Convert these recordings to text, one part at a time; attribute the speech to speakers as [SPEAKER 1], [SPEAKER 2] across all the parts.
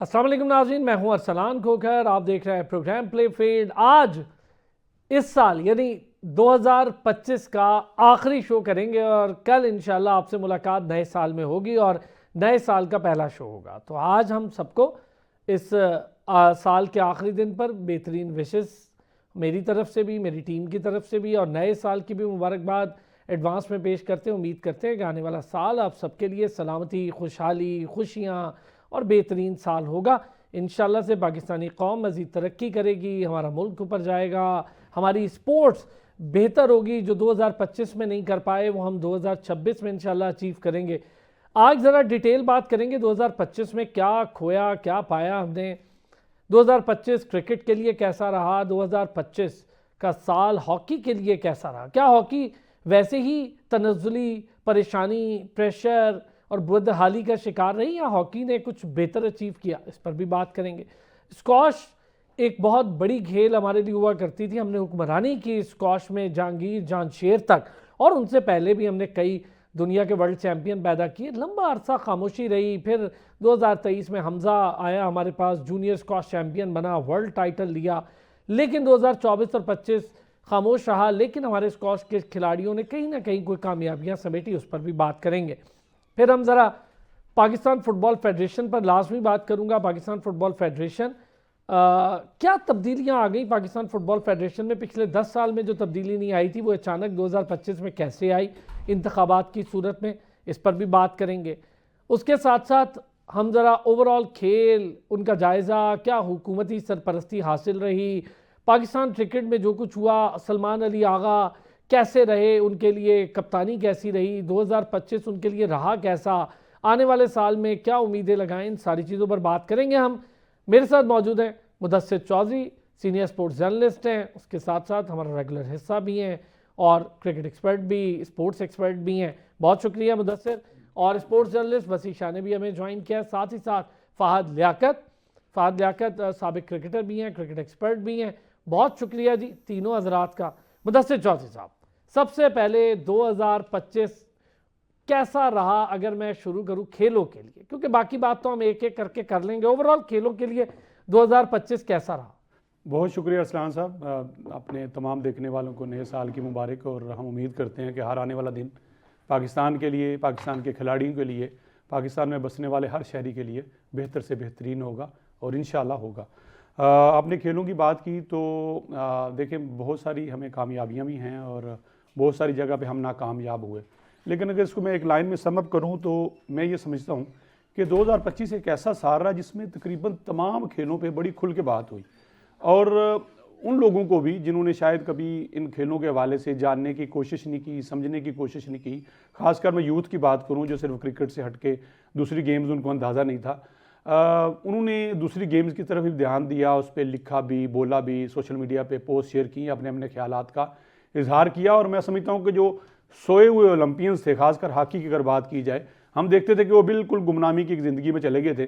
[SPEAKER 1] अस्सलाम वालेकुम नाज़रीन, मैं हूं अरसलान खोखर। आप देख रहे हैं प्रोग्राम प्ले फील्ड। आज इस साल यानी 2025 का आखिरी शो करेंगे और कल इंशाल्लाह आपसे मुलाकात नए साल में होगी और नए साल का पहला शो होगा। तो आज हम सबको इस साल के आखिरी दिन पर बेहतरीन विशेस मेरी तरफ से भी, मेरी टीम की तरफ से भी और नए साल की भी मुबारकबाद एडवांस में पेश करते हैं। उम्मीद करते हैं कि आने वाला साल आप सबके लिए सलामती, खुशहाली, खुशियाँ और बेहतरीन साल होगा। इंशाल्लाह से पाकिस्तानी कौम मज़ीद तरक्की करेगी, हमारा मुल्क ऊपर जाएगा, हमारी स्पोर्ट्स बेहतर होगी। जो 2025 में नहीं कर पाए वो हम 2026 में इंशाल्लाह अचीव करेंगे। आज ज़रा डिटेल बात करेंगे 2025 में क्या खोया, क्या पाया हमने। 2025 क्रिकेट के लिए कैसा रहा, 2025 का साल हॉकी के लिए कैसा रहा, क्या हॉकी वैसे ही तनज़्ज़ुली, परेशानी, प्रेशर और बदहाली का शिकार रही या हॉकी ने कुछ बेहतर अचीव किया, इस पर भी बात करेंगे। स्क्वॉश एक बहुत बड़ी खेल हमारे लिए हुआ करती थी। हमने हुक्मरानी की स्क्वॉश में, जहांगीर, जांशेर तक, और उनसे पहले भी हमने कई दुनिया के वर्ल्ड चैंपियन पैदा किए। लंबा अरसा खामोशी रही, फिर 2023 में हमजा आया हमारे पास, जूनियर स्क्वॉश चैंपियन बना, वर्ल्ड टाइटल लिया। लेकिन 2024 और 25 खामोश रहा, लेकिन हमारे स्क्वॉश के खिलाड़ियों ने कहीं ना कहीं कोई कामयाबियां समेटी, उस पर भी बात करेंगे। फिर हम ज़रा पाकिस्तान फुटबॉल फेडरेशन पर लाजमी बात करूंगा। पाकिस्तान फुटबॉल फेडरेशन क्या तब्दीलियां आ गई पाकिस्तान फुटबॉल फेडरेशन में। पिछले 10 साल में जो तब्दीली नहीं आई थी वो अचानक 2025 में कैसे आई इंतखाबात की सूरत में, इस पर भी बात करेंगे। उसके साथ साथ हम ज़रा ओवरऑल खेल, उनका जायज़ा, क्या हुकूमती सरपरस्ती हासिल रही, पाकिस्तान क्रिकेट में जो कुछ हुआ, सलमान अली आगा कैसे रहे, उनके लिए कप्तानी कैसी रही, 2025 उनके लिए रहा कैसा, आने वाले साल में क्या उम्मीदें लगाएं, इन सारी चीज़ों पर बात करेंगे हम। मेरे साथ मौजूद हैं Mudassir Chaudhry, senior sports journalist हैं, उसके साथ साथ हमारा रेगुलर हिस्सा भी हैं और क्रिकेट एक्सपर्ट भी, स्पोर्ट्स एक्सपर्ट भी हैं। बहुत शुक्रिया मुदस्सिर। और स्पोर्ट्स जर्नलिस्ट वसी शाह ने भी हमें ज्वाइन किया। साथ ही साथ फ़हद लियाकत साबिक क्रिकेटर भी हैं, क्रिकेट एक्सपर्ट भी हैं। बहुत शुक्रिया जी तीनों हजरात का। मुदस्सिर चौधरी साहब, सबसे पहले 2025 कैसा रहा, अगर मैं शुरू करूं खेलों के लिए, क्योंकि बाकी बात तो हम एक एक करके कर लेंगे। ओवरऑल खेलों के लिए 2025 कैसा रहा?
[SPEAKER 2] बहुत शुक्रिया असलान साहब, अपने तमाम देखने वालों को नए साल की मुबारक। और हम उम्मीद करते हैं कि हर आने वाला दिन पाकिस्तान के लिए, पाकिस्तान के खिलाड़ियों के लिए, पाकिस्तान में बसने वाले हर शहरी के लिए बेहतर से बेहतरीन होगा और इंशाल्लाह होगा। आपने खेलों की बात की तो देखें, बहुत सारी हमें कामयाबियाँ भी हैं और बहुत सारी जगह पे हम नाकामयाब हुए। लेकिन अगर इसको मैं एक लाइन में समअप करूं तो मैं ये समझता हूं कि 2025 एक ऐसा साल रहा जिसमें तकरीबन तमाम खेलों पे बड़ी खुल के बात हुई। और उन लोगों को भी जिन्होंने शायद कभी इन खेलों के हवाले से जानने की कोशिश नहीं की, समझने की कोशिश नहीं की, खासकर मैं यूथ की बात करूँ जो सिर्फ क्रिकेट से हट के दूसरी गेम्स उनको अंदाज़ा नहीं था, उन्होंने दूसरी गेम्स की तरफ भी ध्यान दिया, उस पर लिखा भी, बोला भी, सोशल मीडिया पे पोस्ट शेयर की, अपने अपने ख्यालात का इजहार किया। और मैं समझता हूँ कि जो सोए हुए ओलंपियंस थे, खासकर हॉकी की अगर बात की जाए, हम देखते थे कि वो बिल्कुल गुमनामी की ज़िंदगी में चले गए थे।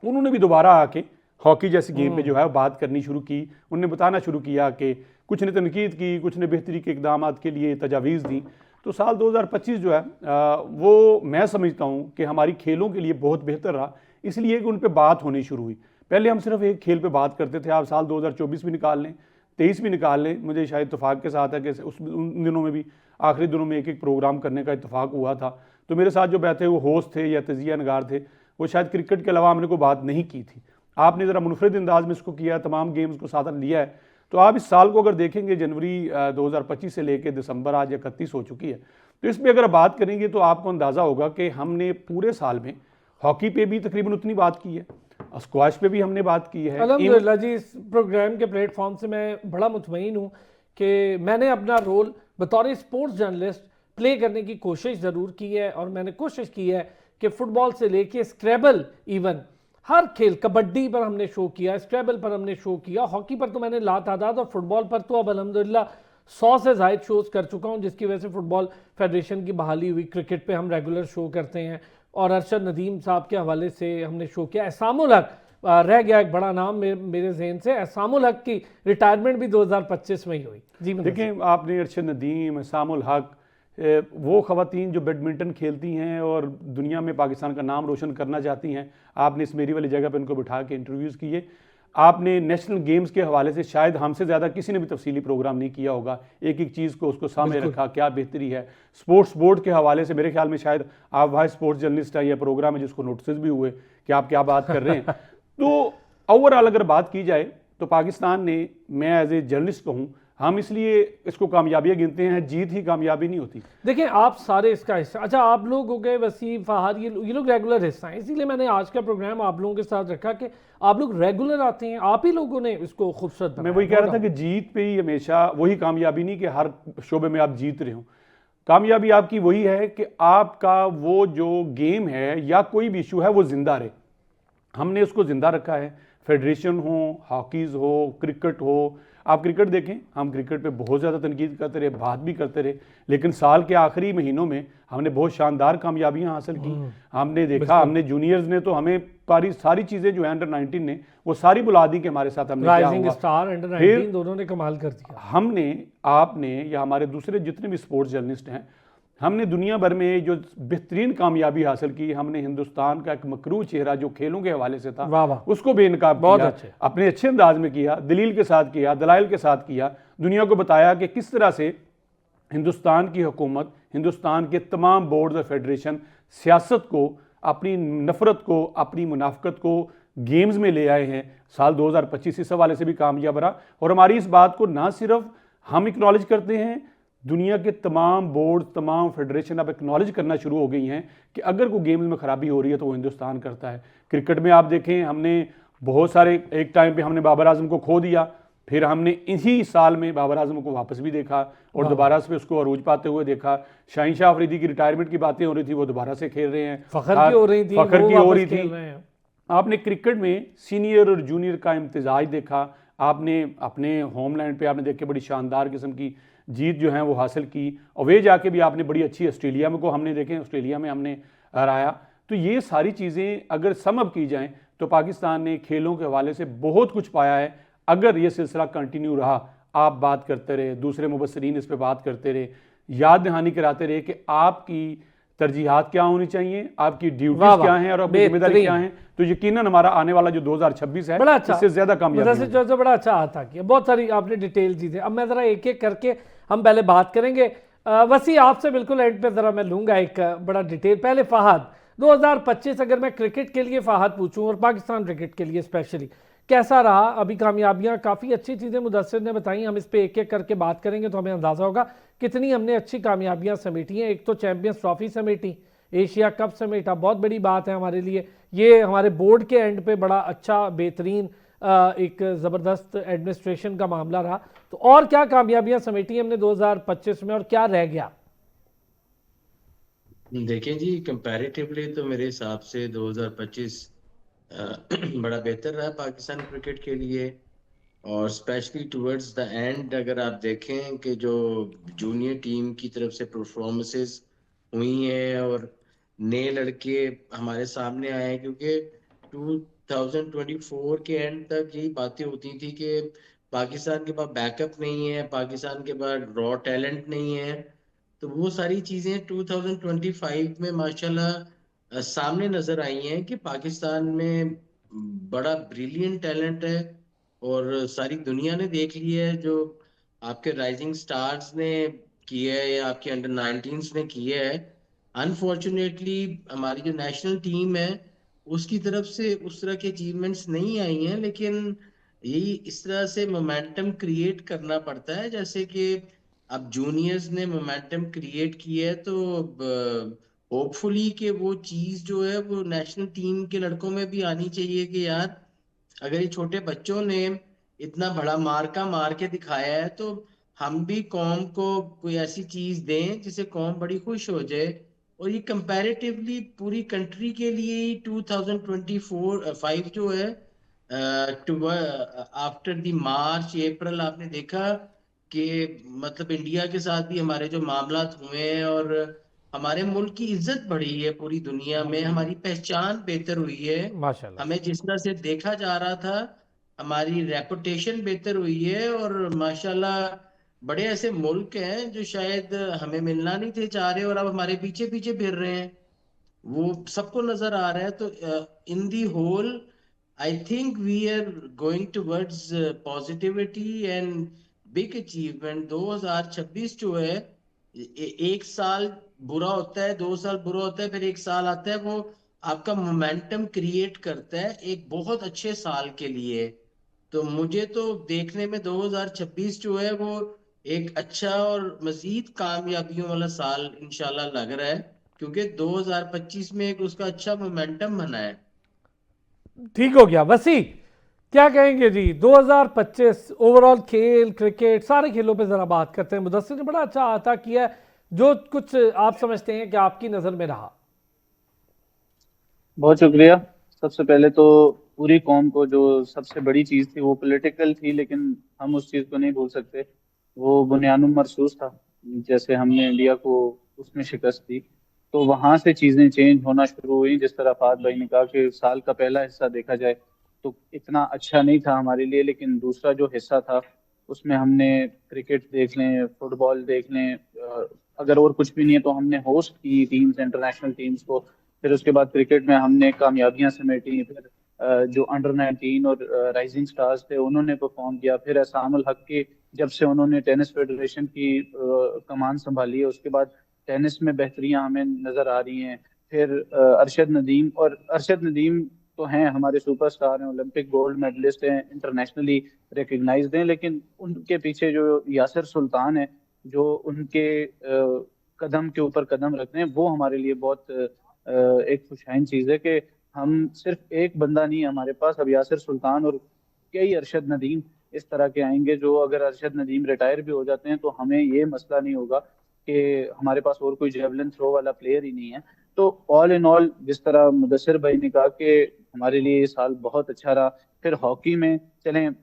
[SPEAKER 2] उन्होंने भी दोबारा आके हॉकी जैसी गेम पे जो है बात करनी शुरू की। उन्होंने बताना शुरू किया कि कुछ ने तनकीद की, कुछ ने बेहतरी के इकदाम के लिए तजावीज़ दी। तो साल 2025 जो है वो मैं समझता हूँ कि हमारी खेलों के लिए बहुत बेहतर रहा, इसलिए कि उन पर बात होनी शुरू हुई। पहले हम सिर्फ एक खेल पे बात करते थे, आप साल 2024 भी निकाल लें, 23 भी निकाल लें, मुझे शायद इत्तेफाक के साथ है कि उन दिनों में भी आखिरी दिनों में एक एक प्रोग्राम करने का इत्तेफाक हुआ था। तो मेरे साथ जो बैठे वो होस्ट थे या तजिया नगार थे, वो शायद क्रिकेट के अलावा हमने कोई बात नहीं की थी। आपने ज़रा मुनफरद अंदाज में इसको किया, तमाम गेम्स को साथ लिया है। तो आप इस साल को अगर देखेंगे, जनवरी 2025 से लेकर दिसंबर आज 31 हो चुकी है, तो इसमें अगर बात करेंगे तो आपको अंदाज़ा होगा कि हमने पूरे साल में हॉकी पे भी तकरीबन उतनी बात की है, स्क्वैश पे भी हमने बात की है।
[SPEAKER 1] अल्हम्दुलिल्लाह जी, इस प्रोग्राम के प्लेटफॉर्म से मैं बड़ा मुतमईन हूँ कि मैंने अपना रोल बतौर स्पोर्ट्स जर्नलिस्ट प्ले करने की कोशिश ज़रूर की है। और मैंने कोशिश की है कि फ़ुटबॉल से लेके स्क्रैबल, इवन हर खेल, कबड्डी पर हमने शो किया, स्क्रैबल पर हमने शो किया, हॉकी पर तो मैंने लातादाद, और फुटबॉल पर तो अब अल्हम्दुलिल्लाह 100 से ज़ायद शोज़ कर चुका हूँ, जिसकी वजह से फ़ुटबॉल फेडरेशन की बहाली हुई। क्रिकेट पे हम रेगुलर शो करते हैं और अरशद नदीम साहब के हवाले से हमने शो किया। एहसामुल हक रह गया एक बड़ा नाम मेरे जहन से, एहसामुल हक की रिटायरमेंट भी 2025 में ही हुई। जी
[SPEAKER 2] देखें, आपने अरशद नदीम, एहसामुल हक, वो ख़वातीन जो बैडमिंटन खेलती हैं और दुनिया में पाकिस्तान का नाम रोशन करना चाहती हैं, आपने इस मेरी वाली जगह पे उनको बिठा के इंटरव्यूज़ किए। आपने नेशनल गेम्स के हवाले से शायद हमसे ज़्यादा किसी ने भी तफसीली प्रोग्राम नहीं किया होगा, एक एक चीज़ को उसको सामने रखा, क्या बेहतरी है। स्पोर्ट्स बोर्ड के हवाले से मेरे ख्याल में शायद आप वाइस स्पोर्ट्स जर्नलिस्ट है, यह प्रोग्राम है जिसको नोटिस भी हुए कि आप क्या बात कर रहे हैं। तो ओवरऑल अगर बात की जाए तो पाकिस्तान ने, मैं एज ए जर्नलिस्ट कहूँ, हम इसलिए इसको कामयाबियाँ गिनते हैं, जीत ही कामयाबी नहीं होती।
[SPEAKER 1] देखिए आप सारे इसका हिस्सा, अच्छा आप लोग हो गए वसीम, फहद, ये लोग रेगुलर हिस्सा हैं, इसीलिए मैंने आज का प्रोग्राम आप लोगों के साथ रखा कि आप लोग रेगुलर आते हैं, आप ही लोगों ने इसको खूबसूरत
[SPEAKER 2] मैं वही कह रहा था कि जीत पे ही हमेशा वही कामयाबी नहीं कि हर शोबे में आप जीत रहे हो। कामयाबी आपकी वही है कि आपका वो जो गेम है या कोई भी इशू है वो जिंदा रहे। हमने उसको जिंदा रखा है, फेडरेशन हो, हॉकीज़ हो, क्रिकेट हो। आप क्रिकेट देखें, हम क्रिकेट पे बहुत ज़्यादा तनकीद करते रहे, बात भी करते रहे, लेकिन साल के आखिरी महीनों में हमने बहुत शानदार कामयाबियां हासिल की। हमने देखा, हमने जूनियर्स ने तो हमें सारी चीज़ें जो है अंडर 19 ने वो सारी बुला दी कि हमारे साथ हमने क्या
[SPEAKER 1] राइजिंग स्टार अंडर 19 दोनों ने कमाल कर दिया।
[SPEAKER 2] हमने, आपने या हमारे दूसरे जितने भी स्पोर्ट्स जर्नलिस्ट हैं, हमने दुनिया भर में जो बेहतरीन कामयाबी हासिल की। हमने हिंदुस्तान का एक मकरू चेहरा जो खेलों के हवाले से था,
[SPEAKER 1] वाह वाह,
[SPEAKER 2] उसको बेनकाब किया, अपने अच्छे अंदाज में किया, दलील के साथ किया, दलाइल के साथ किया, दुनिया को बताया कि किस तरह से हिंदुस्तान की हुकूमत, हिंदुस्तान के तमाम बोर्ड और फेडरेशन सियासत को, अपनी नफरत को, अपनी मुनाफकत को गेम्स में ले आए हैं। साल 2025 इस हवाले से भी कामयाब रहा। और हमारी इस बात को ना सिर्फ हम एक्नॉलेज करते हैं, दुनिया के तमाम बोर्ड, तमाम फेडरेशन अब एक्नॉलेज करना शुरू हो गई हैं कि अगर कोई गेम्स में ख़राबी हो रही है तो वो हिंदुस्तान करता है। क्रिकेट में आप देखें, हमने बहुत सारे, एक टाइम पे हमने बाबर आजम को खो दिया, फिर हमने इसी साल में बाबर आजम को वापस भी देखा और दोबारा से उसको अरूज पाते हुए देखा। शाहीन शाह अफरीदी की रिटायरमेंट की बातें हो रही थी, वो दोबारा से खेल रहे हैं,
[SPEAKER 1] फखर की हो रही थी।
[SPEAKER 2] आपने क्रिकेट में सीनियर और जूनियर का इम्तिजाज देखा। आपने अपने होमलैंड पे आपने देख के बड़ी शानदार किस्म की जीत जो है वो हासिल की। अवे जाके भी आपने बड़ी अच्छी ऑस्ट्रेलिया में को हमने देखे, ऑस्ट्रेलिया में हमने हराया। तो ये सारी चीज़ें अगर सम अप की जाएं तो पाकिस्तान ने खेलों के हवाले से बहुत कुछ पाया है। अगर ये सिलसिला कंटिन्यू रहा, आप बात करते रहे, दूसरे मुबस्सरीन इस पर बात करते रहे, याद दहानी कराते रहे कि आपकी तरजीहात क्या होनी चाहिए, आपकी ड्यूटीज क्या हैं और आपकी जिम्मेदारी क्या है, तो यकीनन हमारा आने वाला जो 2026 है
[SPEAKER 1] बड़ा अच्छा,
[SPEAKER 2] इससे ज्यादा कामयाबी
[SPEAKER 1] जो बड़ा अच्छा हाथ आ किया। बहुत सारी आपने डिटेल चीजें, अब मैं जरा एक एक करके हम पहले बात करेंगे। वसी आपसे बिल्कुल एंड पे जरा मैं लूंगा एक बड़ा डिटेल। पहले फहद, 2025 अगर मैं क्रिकेट के लिए फहद पूछूं और पाकिस्तान क्रिकेट के लिए स्पेशली कैसा रहा? अभी कामयाबियां, काफ़ी अच्छी चीज़ें मुदस्सिर ने बताई, हम इस पे एक एक करके बात करेंगे तो हमें अंदाज़ा होगा कितनी हमने अच्छी कामयाबियां समेटी हैं। एक तो चैंपियंस ट्रॉफी समेटी, एशिया कप समेटा, बहुत बड़ी बात है हमारे लिए। ये हमारे बोर्ड के एंड पे बड़ा अच्छा बेहतरीन एक ज़बरदस्त एडमिनिस्ट्रेशन का मामला रहा। तो और क्या कामयाबियां समेटी हमने 2025 में और क्या रह गया?
[SPEAKER 3] देखें जी, कंपैरेटिवली तो मेरे हिसाब से 2025 बड़ा बेहतर रहा पाकिस्तान क्रिकेट के लिए। और स्पेशली टुवर्ड्स द एंड अगर आप देखें कि जो जूनियर टीम की तरफ से परफॉर्मेंसेस हुई हैं और नए लड़के हमारे सामने आए हैं, क्योंकि 2024 के एंड तक यही बातें होती थी कि पाकिस्तान के पास बैकअप नहीं है, पाकिस्तान के पास रॉ टैलेंट नहीं है। तो वो सारी चीज़ें 2025 में माशाल्लाह सामने नज़र आई हैं कि पाकिस्तान में बड़ा ब्रिलियंट टैलेंट है और सारी दुनिया ने देख लिया है। जो आपके राइजिंग स्टार्स ने किया है या आपके अंडर 19s ने किया है, अनफॉर्चुनेटली हमारी जो नेशनल टीम है उसकी तरफ से उस तरह के अचीवमेंट्स नहीं आई हैं। लेकिन यही इस तरह से मोमेंटम क्रिएट करना पड़ता है, जैसे कि अब जूनियर्स ने मोमेंटम क्रिएट किया है, तो होपफुली कि वो चीज़ जो है वो नेशनल टीम के लड़कों में भी आनी चाहिए कि यार अगर ये छोटे बच्चों ने इतना बड़ा मार्का मार के दिखाया है तो हम भी कौम को कोई ऐसी चीज दें जिससे कौम बड़ी खुश हो जाए। और ये कंपैरेटिवली पूरी कंट्री के लिए 2024-5 जो है आफ्टर द मार्च अप्रैल आपने देखा कि मतलब इंडिया के साथ भी हमारे जो मामलात हुए हैं और हमारे मुल्क की इज्जत बढ़ी है पूरी दुनिया में, हमारी पहचान बेहतर हुई है।
[SPEAKER 1] माशाल्लाह,
[SPEAKER 3] हमें जिस तरह से देखा जा रहा था हमारी रेपुटेशन बेहतर हुई है और माशाल्लाह बड़े ऐसे मुल्क हैं जो शायद हमें मिलना नहीं थे चाह रहे और अब हमारे पीछे पीछे फिर रहे हैं, वो सबको नजर आ रहा है। तो in the whole I think we are going towards positivity and big achievement. 2026 जो है, एक साल बुरा होता है, 2 साल बुरा होता है, फिर एक साल आता है, वो आपका मोमेंटम क्रिएट करता है एक बहुत अच्छे साल के लिए। तो मुझे तो देखने में 2026 जो है वो एक अच्छा और मजीद कामयाबियों वाला साल इंशाल्लाह लग रहा है, क्योंकि 2025 में एक उसका अच्छा मोमेंटम बना है।
[SPEAKER 1] ठीक हो गया वसी, क्या कहेंगे जी? 2025 ओवरऑल खेल, क्रिकेट, सारे खेलों पे जरा बात करते हैं। मुदस्सिर ने बड़ा अच्छा आता किया है, जो कुछ आप समझते हैं कि आपकी नजर में रहा।
[SPEAKER 4] बहुत शुक्रिया। सबसे पहले तो पूरी कौम को जो सबसे बड़ी चीज़ थी वो पॉलिटिकल थी, लेकिन हम उस चीज़ को नहीं भूल सकते। वो बुनियानुम मरसूस था। जैसे हमने इंडिया को उसमें शिकस्त दी, तो वहां से चीज़ें चेंज होना शुरू हुई। जिस तरह फात भाई ने कहा कि साल का पहला हिस्सा देखा जाए तो इतना अच्छा नहीं था हमारे लिए, लेकिन दूसरा जो हिस्सा था उसमें हमने क्रिकेट देख लें, फुटबॉल देख लें, अगर और कुछ भी नहीं है तो हमने होस्ट की टीम्स, इंटरनेशनल टीम्स को। फिर उसके बाद क्रिकेट में हमने कामयाबियां समेटी। फिर जो अंडर 19 और राइजिंग स्टार्स थे उन्होंने परफॉर्म किया। फिर एहसानुल हक की जब से उन्होंने टेनिस फेडरेशन की कमान संभाली है, उसके बाद टेनिस में बेहतरियां हमें नजर आ रही हैं। फिर अरशद नदीम तो हैं, हमारे सुपरस्टार हैं, ओलंपिक गोल्ड मेडलिस्ट हैं, इंटरनेशनली रिकग्नाइज्ड हैं, लेकिन उनके पीछे जो यासिर सुल्तान है, जो उनके कदम के ऊपर कदम रखते हैं, वो हमारे लिए बहुत एक खुशहाइन चीज़ है कि हम सिर्फ एक बंदा नहीं है हमारे पास, अब यासिर सुल्तान और कई अरशद नदीम इस तरह के आएंगे, जो अगर अरशद नदीम रिटायर भी हो जाते हैं तो हमें ये मसला नहीं होगा कि हमारे पास और कोई जेवलिन थ्रो वाला प्लेयर ही नहीं है। तो ऑल इन ऑल, जिस तरह मुदस्सिर भाई ने कहा कि हमारे लिए ये साल बहुत अच्छा रहा। फिर हॉकी में चलें,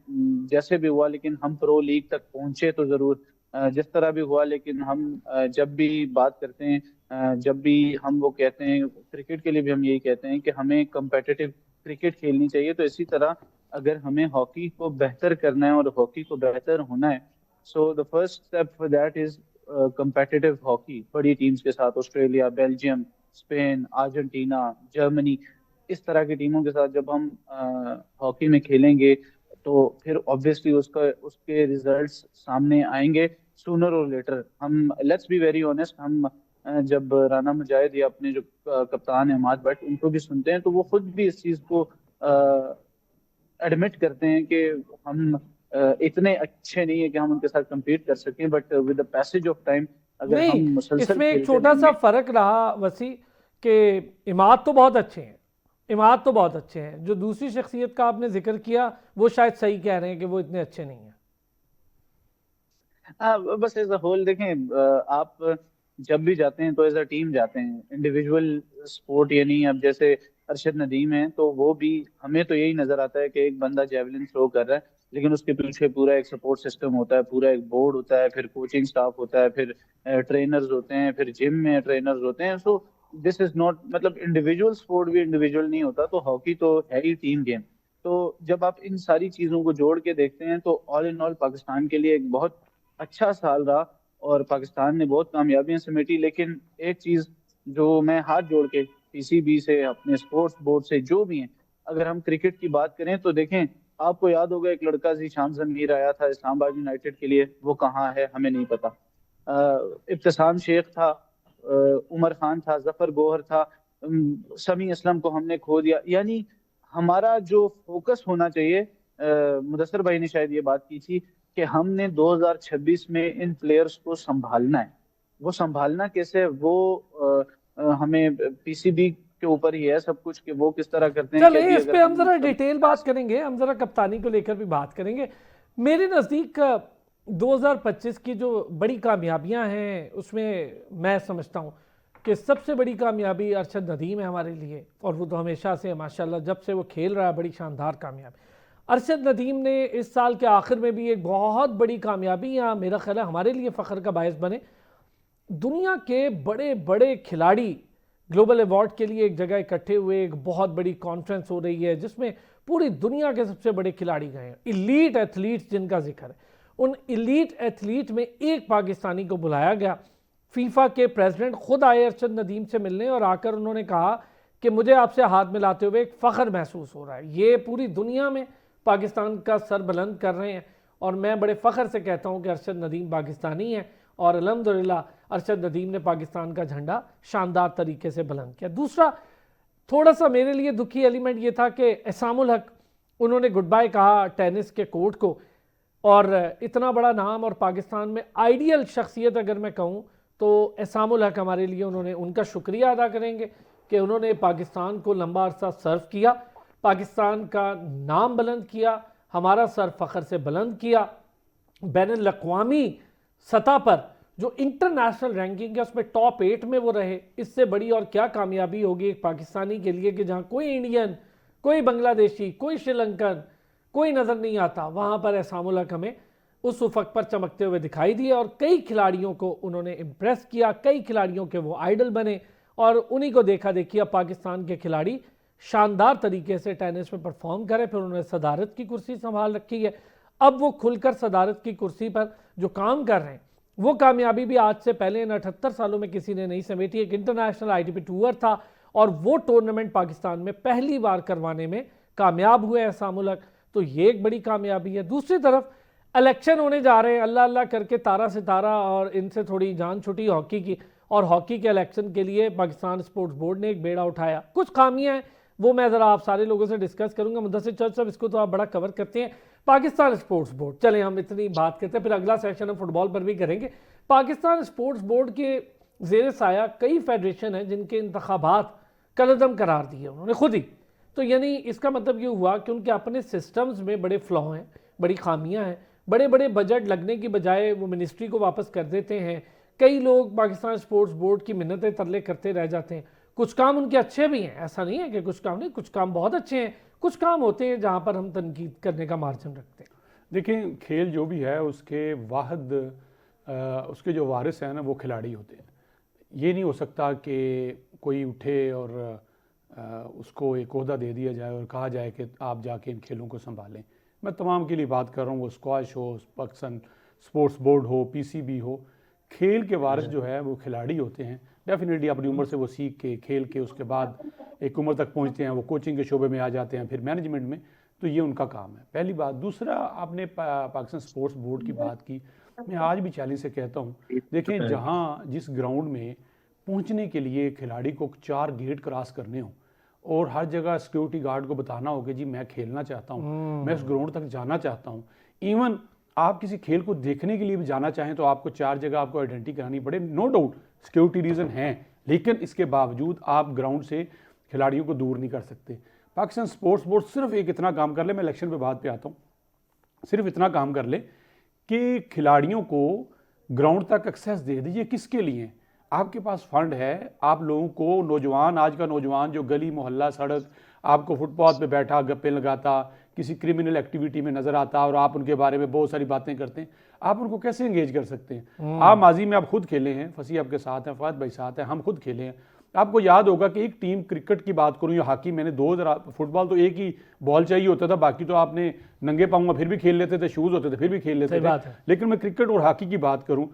[SPEAKER 4] जैसे भी हुआ, लेकिन हम प्रो लीग तक पहुंचे तो जरूर, जिस तरह भी हुआ, लेकिन हम जब भी बात करते हैं, जब भी हम वो कहते हैं, क्रिकेट के लिए भी हम यही कहते हैं कि हमें competitive क्रिकेट खेलनी चाहिए। तो इसी तरह अगर हमें हॉकी को बेहतर करना है और हॉकी को बेहतर होना है, so the first step for that is competitive hockey, बड़ी टीम्स के साथ, Australia, Belgium, Spain, Argentina, Germany, इस तरह की टीमों के साथ जब हम हॉकी में खेलेंगे तो फिर ऑब्वियसली उसका उसके रिजल्ट्स सामने आएंगे सूनर और लेटर। हम लेट्स बी वेरी ऑनेस्ट, हम जब राना मुजाहिद या अपने जो कप्तान है अहमद भट्ट, उनको भी सुनते हैं तो वो खुद भी इस चीज को एडमिट करते हैं कि हम इतने अच्छे नहीं है कि हम उनके साथ compete कर सकें, but with the passage of time अगर हम
[SPEAKER 1] नहीं,
[SPEAKER 4] मुसलसल
[SPEAKER 1] इसमें एक
[SPEAKER 4] खेलते
[SPEAKER 1] छोटा सा
[SPEAKER 4] रहेंगे।
[SPEAKER 1] फर्क रहा वसी, कि इमाद तो बहुत अच्छे हैं, इमाद तो बहुत अच्छे हैं, जो दूसरी शख्सियत का आपने जिक्र किया वो शायद सही कह रहे हैं कि वो इतने अच्छे नहीं हैं।
[SPEAKER 4] बस एज अ होल देखें, आप जब भी जाते हैं तो एज अ टीम जाते हैं, इंडिविजुअल स्पोर्ट ये नहीं है। अब जैसे अरशद नदीम है तो वो भी, हमें तो यही नजर आता है कि एक बंदा जेवलिन थ्रो कर रहा है, लेकिन उसके पीछे पूरा एक सपोर्ट सिस्टम होता है, पूरा एक बोर्ड होता है, फिर कोचिंग स्टाफ होता है, फिर ट्रेनर्स होते हैं, फिर जिम में ट्रेनर्स होते हैं। सो दिस इज नॉट, मतलब इंडिविजुअल स्पोर्ट भी इंडिविजुअल नहीं होता, तो हॉकी तो है ही टीम गेम। तो जब आप इन सारी चीजों को जोड़ के देखते हैं तो ऑल इन ऑल पाकिस्तान के लिए एक बहुत अच्छा साल रहा और पाकिस्तान ने बहुत कामयाबियां समेटी। लेकिन एक चीज जो मैं हाथ जोड़ के पीसीबी से, अपने स्पोर्ट्स बोर्ड से, जो भी हैं, अगर हम क्रिकेट की बात करें तो देखें, आपको याद होगा एक लड़का जीशान जमीर आया था इस्लामाबाद यूनाइटेड के लिए, वो कहाँ है हमें नहीं पता। इब्तिसाम शेख था, उमर खान था, जफर गोहर था, समी असलम को हमने खो दिया। यानी हमारा जो फोकस होना चाहिए, मुदस्सर भाई ने शायद ये बात की थी कि हमने 2026 में इन प्लेयर्स को संभालना है। वो संभालना कैसे है, वो हमें पीसीबी के ऊपर ही है सब कुछ, कि वो किस तरह करते हैं। कि
[SPEAKER 1] चलिए
[SPEAKER 4] अभी
[SPEAKER 1] इस पे
[SPEAKER 4] अगर
[SPEAKER 1] हम
[SPEAKER 4] हम
[SPEAKER 1] जरा
[SPEAKER 4] सब
[SPEAKER 1] डिटेल बात करेंगे, हम जरा कप्तानी को लेकर भी बात करेंगे। मेरे नज़दीक 2025 की जो बड़ी कामयाबियां हैं उसमें मैं समझता हूं कि सबसे बड़ी कामयाबी अरशद नदीम है हमारे लिए, और वो तो हमेशा से माशाल्लाह जब से वो खेल रहा है बड़ी शानदार कामयाबी। अरशद नदीम ने इस साल के आखिर में भी एक बहुत बड़ी कामयाबी, या मेरा ख्याल है हमारे लिए फ़ख्र का बायस बने। दुनिया के बड़े बड़े खिलाड़ी ग्लोबल अवार्ड के लिए एक जगह इकट्ठे हुए, एक बहुत बड़ी कॉन्फ्रेंस हो रही है जिसमें पूरी दुनिया के सबसे बड़े खिलाड़ी गए हैं, इलीट एथलीट्स जिनका जिक्र है। उन इलीट एथलीट में एक पाकिस्तानी को बुलाया गया। फीफा के प्रेसिडेंट खुद आए अरशद नदीम से मिलने और आकर उन्होंने कहा कि मुझे आपसे हाथ मिलाते हुए एक फ़ख्र महसूस हो रहा है। ये पूरी दुनिया में पाकिस्तान का सर बुलंद कर रहे हैं और मैं बड़े फ़ख्र से कहता हूँ कि अरशद नदीम पाकिस्तानी है और अल्हम्दुलिल्लाह अरशद नदीम ने पाकिस्तान का झंडा शानदार तरीके से बुलंद किया। दूसरा थोड़ा सा मेरे लिए दुखी एलिमेंट ये था कि एहसामुल हक, उन्होंने गुड बाय कहा टेनिस के कोर्ट को, और इतना बड़ा नाम और पाकिस्तान में आइडियल शख्सियत अगर मैं कहूँ तो एहसामुल हक हमारे लिए, उन्होंने उनका शुक्रिया अदा करेंगे कि उन्होंने पाकिस्तान को लंबा अरसा सर्व किया, पाकिस्तान का नाम बुलंद किया, हमारा सर फ़ख्र से बुलंद किया। बैनुल अक़वामी सतह पर जो इंटरनेशनल रैंकिंग है उसमें टॉप 8 में वो रहे। इससे बड़ी और क्या कामयाबी होगी एक पाकिस्तानी के लिए कि जहाँ कोई इंडियन, कोई बांग्लादेशी, कोई श्रीलंकन, कोई नज़र नहीं आता, वहाँ पर एहसामुल हक हमें उस उफक पर चमकते हुए दिखाई दिए और कई खिलाड़ियों को उन्होंने इम्प्रेस किया, कई खिलाड़ियों के वो आइडल बने और उन्हीं को देखा देखी अब पाकिस्तान के खिलाड़ी शानदार तरीके से टेनिस में परफॉर्म करें। फिर उन्होंने सदारत की कुर्सी संभाल रखी है, अब वो खुलकर सदारत की कुर्सी पर जो काम कर रहे हैं वो कामयाबी भी आज से पहले इन 78 सालों में किसी ने नहीं समेटी। एक इंटरनेशनल आईटीपी टूर था और वो टूर्नामेंट पाकिस्तान में पहली बार करवाने में कामयाब हुए एहसामुल हक, तो ये एक बड़ी कामयाबी है। दूसरी तरफ इलेक्शन होने जा रहे हैं, अल्लाह अल्लाह करके तारा सितारा और इनसे थोड़ी जान छुटी हॉकी की, और हॉकी के इलेक्शन के लिए पाकिस्तान स्पोर्ट्स बोर्ड ने एक बेड़ा उठाया। कुछ खामियां हैं वो मैं ज़रा आप सारे लोगों से डिस्कस करूंगा। मुद्दसिर चौधरी साहब, इसको तो आप बड़ा कवर करते हैं, पाकिस्तान स्पोर्ट्स बोर्ड, चलें हम इतनी बात करते हैं, फिर अगला सेशन हम फुटबॉल पर भी करेंगे। पाकिस्तान स्पोर्ट्स बोर्ड के ज़ेर साया कई फेडरेशन हैं जिनके इंतखाबात कलअदम करार दिए उन्होंने खुद ही, तो यानी इसका मतलब ये हुआ कि उनके अपने सिस्टम्स में बड़े फ्लॉ हैं, बड़ी खामियां हैं, बड़े बड़े बजट लगने की बजाय वो मिनिस्ट्री को वापस कर देते हैं। कई लोग पाकिस्तान स्पोर्ट्स बोर्ड की मिन्नतें तरले करते रह जाते हैं। कुछ काम उनके अच्छे भी हैं, ऐसा नहीं है कि कुछ काम नहीं, कुछ काम बहुत अच्छे हैं, कुछ काम होते हैं जहाँ पर हम तनकीद करने का मार्जिन रखते हैं।
[SPEAKER 2] देखिए, खेल जो भी है उसके वाहिद उसके जो वारिस हैं ना वो खिलाड़ी होते हैं। ये नहीं हो सकता कि कोई उठे और उसको एक ओहदा दे दिया जाए और कहा जाए कि आप जाके इन खेलों को संभालें। मैं तमाम के लिए बात कर रहा हूँ, वो स्क्वाश हो, पाकिस्तान स्पोर्ट्स बोर्ड हो, पीसीबी हो, खेल के वारिस जो है वो खिलाड़ी होते हैं। डेफिनेटली अपनी उम्र से वो सीख के खेल के उसके बाद एक उम्र तक पहुँचते हैं, वो कोचिंग के शोबे में आ जाते हैं, फिर मैनेजमेंट में, तो ये उनका काम है, पहली बात। दूसरा, आपने पाकिस्तान स्पोर्ट्स बोर्ड की बात की, मैं आज भी चैलेंज से कहता हूँ, देखें जहाँ जिस ग्राउंड में पहुँचने के लिए खिलाड़ी को 4 गेट क्रॉस करने हों और हर जगह सिक्योरिटी गार्ड को बताना हो कि जी मैं खेलना चाहता हूँ, मैं उस ग्राउंड तक जाना चाहता हूँ, इवन आप किसी खेल को देखने के लिए भी जाना चाहें तो आपको 4 जगह आपको आइडेंटिटी करानी पड़े। नो डाउट सिक्योरिटी रीज़न हैं, लेकिन इसके बावजूद आप ग्राउंड से खिलाड़ियों को दूर नहीं कर सकते। पाकिस्तान स्पोर्ट्स बोर्ड सिर्फ एक इतना काम कर ले, मैं इलेक्शन पे बात पे आता हूँ, सिर्फ इतना काम कर ले कि खिलाड़ियों को ग्राउंड तक एक्सेस दे दीजिए। किसके लिए? आपके पास फंड है, आप लोगों को नौजवान, आज का नौजवान जो गली मोहल्ला सड़क आपको फुटपाथ पे बैठा गप्पे लगाता, किसी क्रिमिनल एक्टिविटी में नज़र आता और आप उनके बारे में बहुत सारी बातें करते हैं, आप उनको कैसे एंगेज कर सकते हैं? आप माजी में आप खुद खेले हैं, फसी आपके साथ हैं, फहद भाई साथ हैं, हम खुद खेले हैं। आपको याद होगा कि एक टीम, क्रिकेट की बात करूँ या हॉकी, मैंने 2 फुटबॉल तो एक ही बॉल चाहिए होता था, बाकी तो आपने नंगे पाँव फिर भी खेल लेते थे, शूज़ होते थे फिर भी खेल लेते थे। लेकिन मैं क्रिकेट और हॉकी की बात करूँ,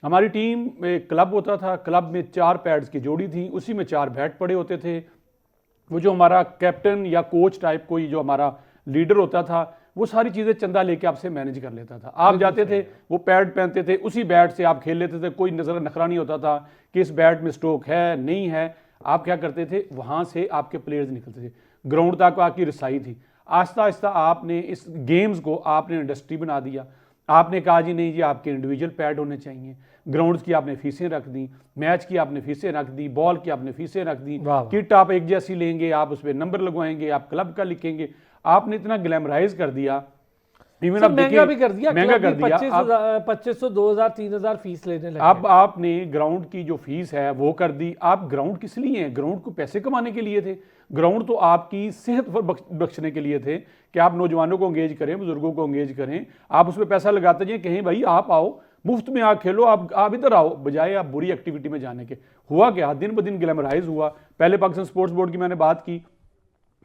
[SPEAKER 2] हमारी टीम में क्लब होता था, क्लब में 4 पैड्स की जोड़ी थी, उसी में 4 बैट पड़े होते थे। वो जो हमारा कैप्टन या कोच टाइप कोई जो हमारा लीडर होता था, वो सारी चीज़ें चंदा लेके आपसे मैनेज कर लेता था। आप जाते थे, वो पैड पहनते थे, उसी बैट से आप खेल लेते थे, कोई नजर नखरा नहीं होता था कि इस बैट में स्ट्रोक है नहीं है। आप क्या करते थे, वहाँ से आपके प्लेयर्स निकलते थे, ग्राउंड तक आपकी रसाई थी। आहिस्ता आहिस्ता आपने इस गेम्स को आपने इंडस्ट्री बना दिया। आपने कहा जी नहीं जी, आपके इंडिविजुअल पैड होने चाहिए, ग्राउंड्स की आपने फीसें रख दी, मैच की आपने फीसें रख दी, बॉल की आपने फीसें रख दी, किट आप एक जैसी लेंगे, आप उस पर नंबर लगवाएंगे, आप क्लब का लिखेंगे। आपने इतना ग्लैमराइज कर दिया, इवन आप
[SPEAKER 1] महंगा भी कर दिया,
[SPEAKER 2] महंगा कर दिया,
[SPEAKER 1] 2500 2000 3000 फीस लेने लगे।
[SPEAKER 2] अब आपने ग्राउंड की जो फीस है वो कर दी। आप ग्राउंड किस लिए हैं? ग्राउंड को पैसे कमाने के लिए थे। ग्राउंड तो आपकी सेहत बख्शने के लिए थे कि आप नौजवानों को एंगेज करें, बुजुर्गों को एंगेज करें। आप उसमें पैसा लगाते जाए, कहीं भाई आप आओ, मुफ्त में आप खेलो, आप इधर आओ, बजाय आप बुरी एक्टिविटी में जाने के। हुआ क्या, दिन ब दिन ग्लैमराइज हुआ। पहले पाकिस्तान स्पोर्ट्स बोर्ड की मैंने बात की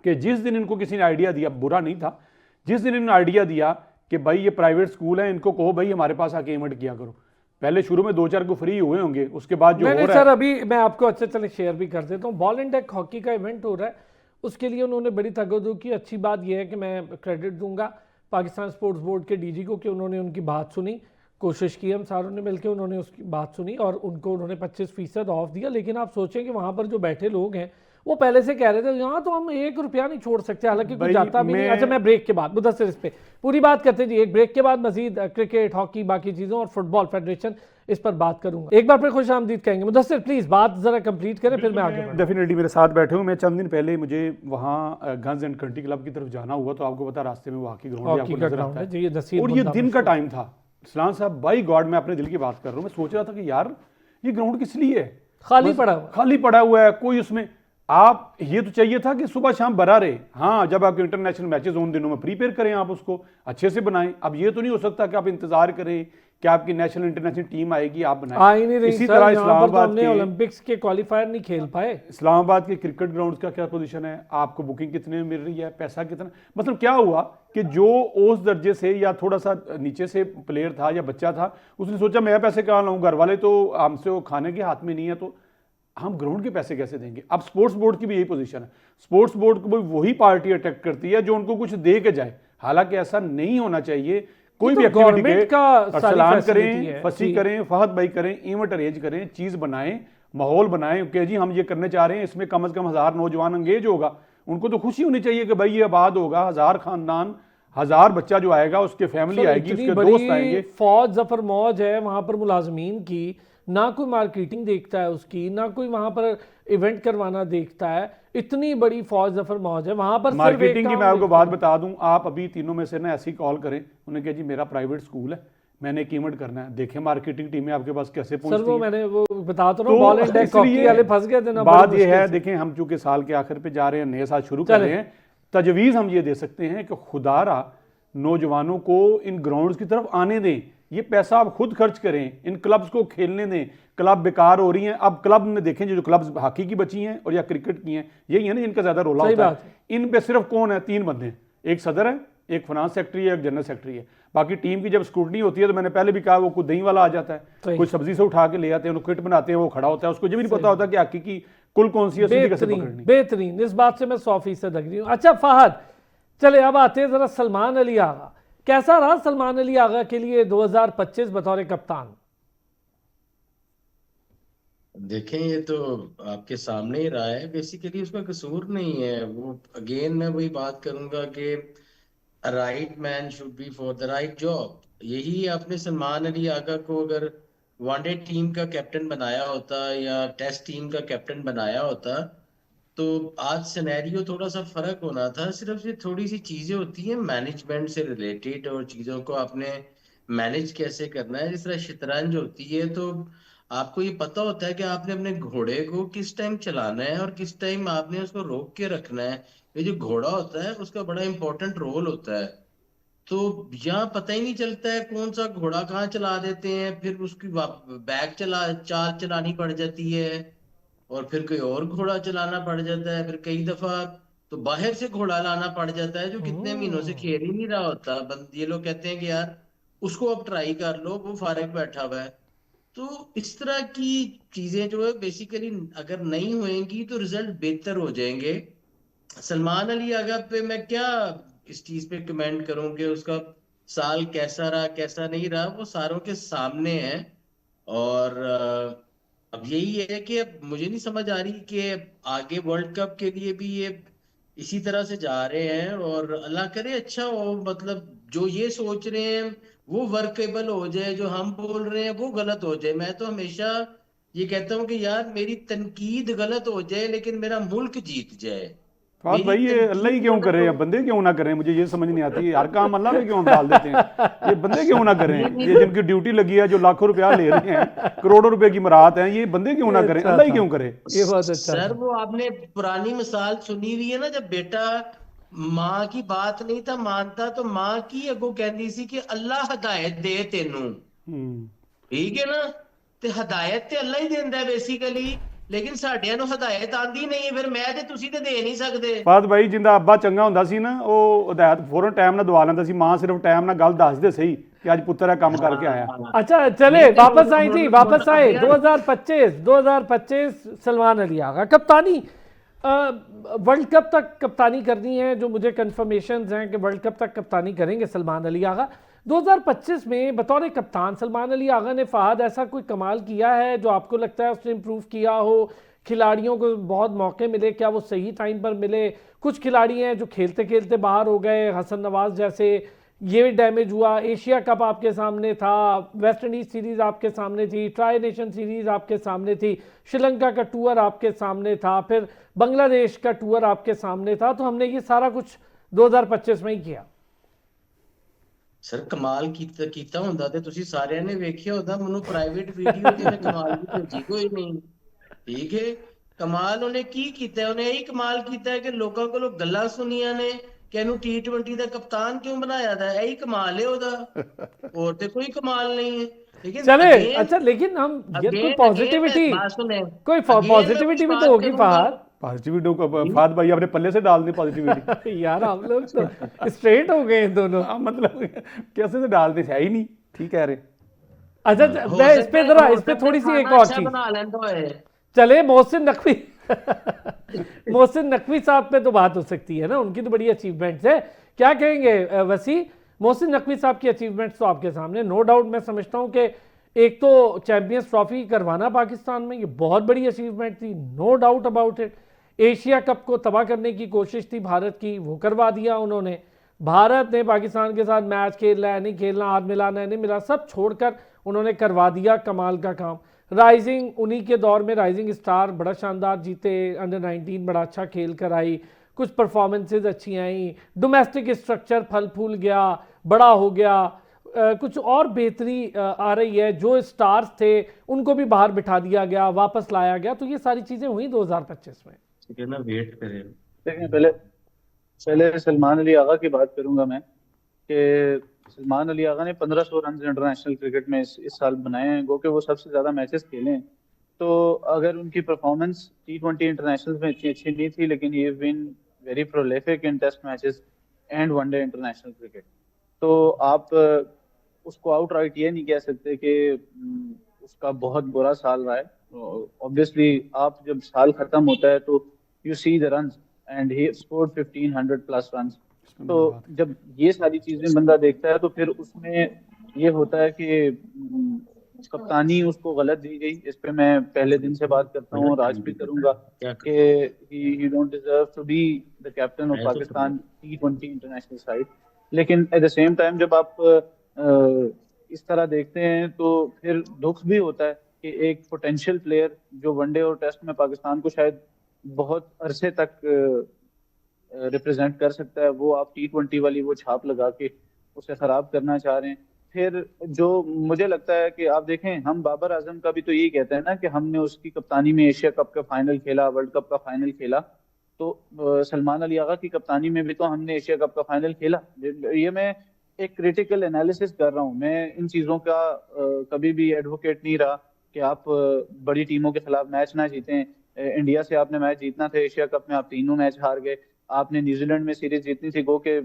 [SPEAKER 2] कि जिस दिन इनको किसी ने आइडिया दिया, बुरा नहीं था, जिस दिन इन्होंने आइडिया दिया कि भाई ये प्राइवेट स्कूल है, इनको कहो भाई हमारे पास आके इवेंट किया करो। पहले शुरू में 2-4 को फ्री हुए होंगे, उसके बाद जो हो
[SPEAKER 1] मैंने
[SPEAKER 2] रहा
[SPEAKER 1] सर
[SPEAKER 2] है।
[SPEAKER 1] अभी मैं आपको अच्छा चले शेयर भी कर देता हूँ, बॉल एंड डेक हॉकी का इवेंट हो रहा है, उसके लिए उन्होंने बड़ी तगदो की। अच्छी बात यह है कि मैं क्रेडिट दूंगा पाकिस्तान स्पोर्ट्स बोर्ड के डीजी को कि उन्होंने उनकी बात सुनी, कोशिश की, हम सारों ने मिलकर उन्होंने उसकी बात सुनी और उनको उन्होंने 25% ऑफ दिया। लेकिन आप सोचें कि वहाँ पर जो बैठे लोग हैं वो पहले से कह रहे थे यहाँ तो हम 1 रुपया नहीं छोड़ सकते, हालांकि कुछ
[SPEAKER 2] भाई
[SPEAKER 1] जाता भी नहीं। अच्छा, मैं ब्रेक के बाद मुदस्सिर इस पे पूरी बात करते हैं जी, एक ब्रेक के बाद मजीद क्रिकेट, हॉकी, बाकी चीज़ों और फुटबॉल फेडरेशन इस पर बात करूंगा। एक बार फिर खुश आमदीद कहेंगे। मुदस्सिर प्लीज बात जरा कंप्लीट करें, फिर मैं आगे बढ़ूंगा।
[SPEAKER 2] डेफिनेटली मेरे साथ बैठे हूँ। मैं चंद दिन पहले मुझे वहाँ गन्स एंड कंट्री क्लब की तरफ जाना हुआ, तो आपको पता रास्ते में वो हॉकी ग्राउंड
[SPEAKER 1] हॉकी
[SPEAKER 2] आपको
[SPEAKER 1] का
[SPEAKER 2] नजर
[SPEAKER 1] ग्राउंड
[SPEAKER 2] आता
[SPEAKER 1] है
[SPEAKER 2] है।
[SPEAKER 1] जी, ये नसीब
[SPEAKER 2] और ये
[SPEAKER 1] बुंदा
[SPEAKER 2] दिन का
[SPEAKER 1] मशहूर।
[SPEAKER 2] टाइम था। सलाम साहब, बाई गॉड मैं अपने दिल की बात कर रहा हूँ, मैं सोच रहा था कि यार ये ग्राउंड किस लिए है,
[SPEAKER 1] खाली
[SPEAKER 2] बस
[SPEAKER 1] पड़ा हुआ।
[SPEAKER 2] खाली पड़ा हुआ है, कोई उसमें आप ये तो चाहिए था कि सुबह शाम भरा रहे। हाँ, जब आपके इंटरनेशनल मैचेस उन दिनों में प्रीपेयर करें, आप उसको अच्छे से बनाएं। अब ये तो नहीं हो सकता कि आप इंतजार करें कि आपकी नेशनल इंटरनेशनल टीम आएगी, आप बनाएं।
[SPEAKER 1] आ ही नहीं रही
[SPEAKER 2] इसी
[SPEAKER 1] सर,
[SPEAKER 2] तरह
[SPEAKER 1] यहाँ पर तो
[SPEAKER 2] इस्लामाबाद
[SPEAKER 1] हमने
[SPEAKER 2] के
[SPEAKER 1] ओलंपिक्स के क्वालिफायर नहीं खेल पाए।
[SPEAKER 2] इस्लामाबाद के क्रिकेट ग्राउंड का क्या पोजीशन है, आपको बुकिंग कितने में मिल रही है, पैसा कितना, मतलब क्या हुआ कि जो उस दर्जे से या थोड़ा सा नीचे से प्लेयर था या बच्चा था, उसने सोचा मैं पैसे कहाँ लाऊं, घर वाले तो हमसे वो खाने के हाथ में नहीं है, तो हम ग्राउंड के पैसे कैसे देंगे। अब स्पोर्ट्स बोर्ड की भी यही पोजीशन है। स्पोर्ट्स बोर्ड को भी वही पार्टी अटैक करती है जो उनको कुछ दे के जाए, हालांकि ऐसा नहीं होना चाहिए। कोई भी एक्टिविटी
[SPEAKER 1] गवर्नमेंट का सारी
[SPEAKER 2] अरसलान
[SPEAKER 1] फैसिलिटी
[SPEAKER 2] करें,
[SPEAKER 1] है
[SPEAKER 2] फसी
[SPEAKER 1] जी।
[SPEAKER 2] करें, फहद भाई करें, इवेंट अरेंज करें, चीज बनाएं, माहौल बनाएं कि जी हम ये करने चाह रहे हैं, इसमें कम से कम 1000 नौजवान एंगेज होगा। उनको तो खुशी होनी चाहिए कि भाई ये आबाद होगा, 1000 खानदान, 1000 बच्चा जो आएगा उसके फैमिली
[SPEAKER 1] सर,
[SPEAKER 2] आएगी,
[SPEAKER 1] इतनी
[SPEAKER 2] उसके दोस्त
[SPEAKER 1] बड़ी
[SPEAKER 2] आएंगे।
[SPEAKER 1] फौज जफर मौज है वहां पर मुलाजमीन की, ना कोई मार्केटिंग देखता है उसकी, ना कोई वहां पर इवेंट करवाना देखता है। इतनी बड़ी फौज जफर मौज है वहां पर। सिर्फ एक
[SPEAKER 2] मार्केटिंग की
[SPEAKER 1] काम
[SPEAKER 2] मैं आपको
[SPEAKER 1] देखता
[SPEAKER 2] बात
[SPEAKER 1] है।
[SPEAKER 2] बता दूं, आप अभी तीनों में से ना ऐसी कॉल करें, उन्हें कहा जी मेरा प्राइवेट स्कूल है, मैंने एक इवेंट करना है, देखें मार्केटिंग टीमें आपके पास कैसे
[SPEAKER 1] सर
[SPEAKER 2] पहुंचती
[SPEAKER 1] वो
[SPEAKER 2] हैं।
[SPEAKER 1] मैंने वो बता तो रहा
[SPEAKER 2] तो
[SPEAKER 1] हूँ, बॉल एंड डेक हॉकी
[SPEAKER 2] इसलिए
[SPEAKER 1] वाले फंस गए थे ना,
[SPEAKER 2] बात
[SPEAKER 1] बड़ी
[SPEAKER 2] ये है,
[SPEAKER 1] मुश्किल से।
[SPEAKER 2] देखें हम चूंकि साल के आखिर पे जा रहे हैं, नए साल शुरू कर
[SPEAKER 1] चलें।
[SPEAKER 2] रहे हैं, तजवीज़ हम ये दे सकते हैं कि खुदारा नौजवानों को इन ग्राउंड्स की तरफ आने दें। ये पैसा आप खुद खर्च करें, इन क्लब्स को खेलने दें। क्लब बेकार हो रही हैं। अब क्लब में देखें जो क्लब्स हॉकी की बची हैं और या क्रिकेट की हैं, यही है ना जिनका ज्यादा रोला
[SPEAKER 1] सही
[SPEAKER 2] होता
[SPEAKER 1] बात
[SPEAKER 2] है। इन पे सिर्फ कौन है, 3 बंदे हैं, एक सदर है, एक फाइनेंस सेक्रेटरी है, एक जनरल सेक्रेटरी है। बाकी टीम की जब स्क्रूटनी होती है तो मैंने पहले भी कहा वो कोई दही वाला आ जाता है,
[SPEAKER 1] सही।
[SPEAKER 2] कोई सब्जी से उठा के ले आते हैं, उनको किट बनाते हैं, वो खड़ा होता है, उसको ये भी नहीं पता होता कि हॉकी की कुल कौन सी है, सीधी कैसे
[SPEAKER 1] बेहतरीन
[SPEAKER 2] पकड़नी।
[SPEAKER 1] बेहतरीन, इस बात से मैं 100% अग्री हूँ। अच्छा फहद, चले अब आते हैं जरा सलमान अली आगा। कैसा रहा सलमान अली आगा के लिए 2025 बतौर कप्तान?
[SPEAKER 3] देखें, ये तो आपके सामने ही रहा है। बेसिकली उसका कसूर नहीं है वो। अगेन मैं वही बात करूंगा कि right man should be for the right job. यही आपने सलमान अली आगा को अगर वनडे टीम का कैप्टन बनाया होता या टेस्ट टीम का कैप्टन बनाया होता तो आज सिनेरियो थोड़ा सा फर्क होना था। सिर्फ ये थोड़ी सी चीजें होती हैं मैनेजमेंट से रिलेटेड, और चीजों को आपने मैनेज कैसे करना है। जिस तरह शतरंज होती है तो आपको ये पता होता है कि आपने अपने घोड़े को किस टाइम चलाना है और किस टाइम आपने उसको रोक के रखना है। ये जो घोड़ा होता है उसका बड़ा इंपॉर्टेंट रोल होता है। तो यहाँ पता ही नहीं चलता है कौन सा घोड़ा कहाँ चला देते हैं, फिर उसकी बैक चाल चलानी पड़ जाती है और फिर कोई और घोड़ा चलाना पड़ जाता है। फिर कई दफा तो बाहर से घोड़ा लाना पड़ जाता है जो कितने महीनों से खेल ही नहीं रहा होता। ये लोग कहते हैं कि यार उसको अब ट्राई कर लो, वो फारग बैठा हुआ है। तो इस तरह की चीजें जो है बेसिकली अगर नहीं होएंगी तो रिजल्ट बेहतर हो जाएंगे। सलमान अली आगा पे मैं क्या इस चीज पे कमेंट करूं कि उसका साल कैसा रहा कैसा नहीं रहा, वो सारों के सामने है। और अब यही है कि अब मुझे नहीं समझ आ रही कि आगे वर्ल्ड कप के लिए भी ये इसी तरह से जा रहे हैं। और अल्लाह करे अच्छा हो, मतलब जो ये सोच रहे हैं वो वर्केबल हो जाए, जो हम बोल रहे हैं वो गलत हो जाए। मैं तो हमेशा ये कहता हूँ कि यार मेरी तनकीद गलत हो जाए लेकिन मेरा मुल्क जीत जाए।
[SPEAKER 2] बात
[SPEAKER 3] मेरी
[SPEAKER 2] भाई ये अल्लाह ही
[SPEAKER 3] तनकीद
[SPEAKER 2] क्यों
[SPEAKER 3] गलत
[SPEAKER 2] करे,
[SPEAKER 3] हो
[SPEAKER 2] या बंदे क्यों ना करें, मुझे ये समझ नहीं आती है। हर काम अल्लाह पे क्यों डाल देते हैं, ये बंदे क्यों ना करें। ये जिनकी ड्यूटी लगी है, जो लाखों रुपया ले रहे हैं, करोड़ों रुपए की मराहत है, ये बंदे क्यों ना करें, अल्लाह ही क्यों करे।
[SPEAKER 1] ये बहुत अच्छा
[SPEAKER 3] सर
[SPEAKER 1] था।
[SPEAKER 3] वो आपने पुरानी मिसाल सुनी हुई है ना, जब बेटा माँ की बात नहीं था मानता तो माँ की अगो कहती सी कि अल्लाह हदायत दे तेनू।
[SPEAKER 2] हम्म।
[SPEAKER 3] ठीक है ना, ते हदायत ते अल्लाह ही देंदा है बेसिकली। ਲੇਕਿਨ ਸਾਡਿਆਂ ਨੂੰ ਹਦਾਇਤ ਆਂਦੀ ਨਹੀਂ ਹੈ, ਫਿਰ ਮੈਂ ਤੇ ਤੁਸੀਂ ਤੇ ਦੇ ਨਹੀਂ ਸਕਦੇ।
[SPEAKER 2] ਫਾਦ ਭਾਈ ਜਿੰਦਾ ਅੱਬਾ ਚੰਗਾ ਹੁੰਦਾ ਸੀ ਨਾ, ਉਹ ਹਦਾਇਤ ਫੌਰਨ ਟਾਈਮ ਨਾਲ ਦਵਾ ਲੈਂਦਾ ਸੀ, ਮਾਂ ਸਿਰਫ ਟਾਈਮ ਨਾਲ ਗੱਲ ਦੱਸਦੇ ਸਹੀ ਕਿ ਅੱਜ ਪੁੱਤਰ ਇਹ ਕੰਮ ਕਰਕੇ आया।
[SPEAKER 1] अच्छा चले
[SPEAKER 3] लेकिन
[SPEAKER 1] वापस आए जी, वापस आए
[SPEAKER 3] अब यार
[SPEAKER 1] 2025 सलमान अली आगा कप्तानी वर्ल्ड कप तक कप्तानी करनी है, जो मुझे कंफर्मेशन हैं कि वर्ल्ड कप तक कप्तानी करेंगे सलमान अली आगा। 2025 में बतौर कप्तान सलमान अली आगा ने फहद ऐसा कोई कमाल किया है जो आपको लगता है उसने इम्प्रूव किया हो, खिलाड़ियों को बहुत मौके मिले, क्या वो सही टाइम पर मिले? कुछ खिलाड़ी हैं जो खेलते खेलते बाहर हो गए, हसन नवाज जैसे, ये डैमेज हुआ। एशिया कप आपके सामने था, वेस्ट इंडीज सीरीज आपके सामने थी, ट्राई नेशन सीरीज आपके सामने थी, श्रीलंका का टूर आपके सामने था, फिर बांग्लादेश का टूर आपके सामने था, तो हमने ये सारा कुछ 2025 में ही किया।
[SPEAKER 3] ਸਰ ਕਮਾਲ ਕੀਤਾ ਹੁੰਦਾ ਤੇ ਤੁਸੀਂ ਸਾਰਿਆਂ ਨੇ ਵੇਖਿਆ ਹੁੰਦਾ, ਮੈਨੂੰ ਪ੍ਰਾਈਵੇਟ ਵੀਡੀਓ ਤੇ ਕਮਾਲ ਦੀ ਭੇਜੀ ਕੋਈ ਨਹੀਂ। ਠੀਕ ਹੈ, ਕਮਾਲ ਉਹਨੇ ਕੀ ਕੀਤਾ? ਉਹਨੇ ਇਹੀ ਕਮਾਲ ਕੀਤਾ ਕਿ ਲੋਕਾਂ ਕੋਲੋਂ ਗੱਲਾਂ ਸੁਣੀਆਂ ਨੇ ਕਿ ਇਹਨੂੰ T20 ਦਾ ਕਪਤਾਨ ਕਿਉਂ ਬਣਾਇਆ ਦਾ, ਇਹੀ ਕਮਾਲ ਹੈ ਉਹਦਾ, ਹੋਰ ਤੇ ਕੋਈ ਕਮਾਲ नहीं है। लेकिन
[SPEAKER 1] चले
[SPEAKER 3] again,
[SPEAKER 1] अच्छा, लेकिन हम ये कोई
[SPEAKER 3] again,
[SPEAKER 1] पॉजिटिविटी,
[SPEAKER 3] again, बात सुने,
[SPEAKER 1] कोई
[SPEAKER 3] again मैं
[SPEAKER 1] पॉजिटिविटी भी
[SPEAKER 3] बात
[SPEAKER 1] तो होगी
[SPEAKER 3] करूंगा।
[SPEAKER 1] फहद।
[SPEAKER 2] पॉजिटिविटी को फाद भाई अपने पल्ले से डाल दी पॉजिटिविटी।
[SPEAKER 1] यार हम लोग तो स्ट्रेट हो गए हैं दोनों।
[SPEAKER 2] हाँ, मतलब कैसे तो डालते थे, है ही नहीं। ठीक कह रहे।
[SPEAKER 1] अच्छा
[SPEAKER 3] हो
[SPEAKER 1] मैं इस
[SPEAKER 3] सकता
[SPEAKER 1] पे
[SPEAKER 3] है-
[SPEAKER 1] जरा
[SPEAKER 3] हो
[SPEAKER 1] इस पे
[SPEAKER 3] सकता
[SPEAKER 1] थोड़ी
[SPEAKER 3] है
[SPEAKER 1] सी एक
[SPEAKER 3] खाना
[SPEAKER 1] और
[SPEAKER 3] अच्छा
[SPEAKER 1] चीज
[SPEAKER 3] बना लेता है।
[SPEAKER 1] चले, मोहसिन नकवी मोहसिन नकवी साहब पे तो बात हो सकती है ना, उनकी तो बड़ी अचीवमेंट्स है। क्या कहेंगे वसी? मोहसिन नकवी साहब की अचीवमेंट्स तो आपके सामने, नो डाउट। मैं समझता हूँ कि एक तो चैंपियंस ट्रॉफी करवाना पाकिस्तान में, ये बहुत बड़ी अचीवमेंट थी, no doubt about it. Asia cup को तबाह करने की कोशिश थी भारत की, वो करवा दिया उन्होंने। भारत ने पाकिस्तान के साथ मैच खेलना है नहीं खेलना, हाथ मिलाना है नहीं मिला, सब छोड़कर उन्होंने करवा दिया कमाल का काम। राइजिंग उन्हीं के दौर में राइजिंग स्टार बड़ा शानदार जीते, अंडर 19 बड़ा अच्छा खेल कर आई, कुछ परफॉर्मेंसेज अच्छी आई, डोमेस्टिक स्ट्रक्चर फल फूल गया, बड़ा हो गया, कुछ और बेहतरी आ रही है। जो स्टार्स थे उनको भी बाहर बिठा दिया गया, वापस लाया गया, तो ये सारी चीज़ें हुई 2025 में।
[SPEAKER 3] ठीक है ना, वेट करें।
[SPEAKER 4] देखिए पहले सलमान अली आगा की बात करूंगा मैं, कि सलमान अली आगा ने 1500 रन इंटरनेशनल क्रिकेट में इस साल बनाए हैं, गो कि वो सबसे ज़्यादा मैचेस खेले हैं। तो अगर उनकी परफॉर्मेंस T20 इंटरनेशनल में इतनी अच्छी नहीं थी, लेकिन ये been very prolific in test matches and one day international cricket. तो आप उसको आउटराइट ये नहीं कह सकते कि उसका बहुत बुरा साल रहा है। ऑब्वियसली आप जब साल खत्म होता है तो you see the runs and he scored 1500 plus runs. तो जब ये सारी चीजें बंदा देखता है तो फिर उसमें ये होता है कि कप्तानी उसको गलत दी गई। इस पे मैं पहले दिन से बात करता हूँ और आज भी करूंगा कि he don't deserve to be the captain of Pakistan T20 international side. लेकिन एट द सेम टाइम जब आप इस तरह देखते हैं तो फिर दुख भी होता है कि एक पोटेंशियल प्लेयर जो वनडे और टेस्ट में पाकिस्तान को शायद बहुत अरसे तक रिप्रेजेंट कर सकता है, वो आप T20 वाली वो छाप लगा के उसे खराब करना चाह रहे हैं। फिर जो मुझे लगता है कि आप देखें, हम बाबर आजम का भी तो यही कहते हैं ना कि हमने उसकी कप्तानी में एशिया कप का फाइनल खेला, वर्ल्ड कप का फाइनल खेला। तो सलमान अली आगा की कप्तानी में भी तो हमने एशिया कप का फाइनल खेला। ये मैं एक क्रिटिकल एनालिसिस कर रहा हूँ, मैं इन चीज़ों का कभी भी एडवोकेट नहीं रहा कि आप बड़ी टीमों के खिलाफ मैच ना जीतें। इंडिया से आपने मैच जीतना था, एशिया कप में आप तीनों मैच हार गए। आपने न्यूजीलैंड में सीरीज जीतनी थी, गो के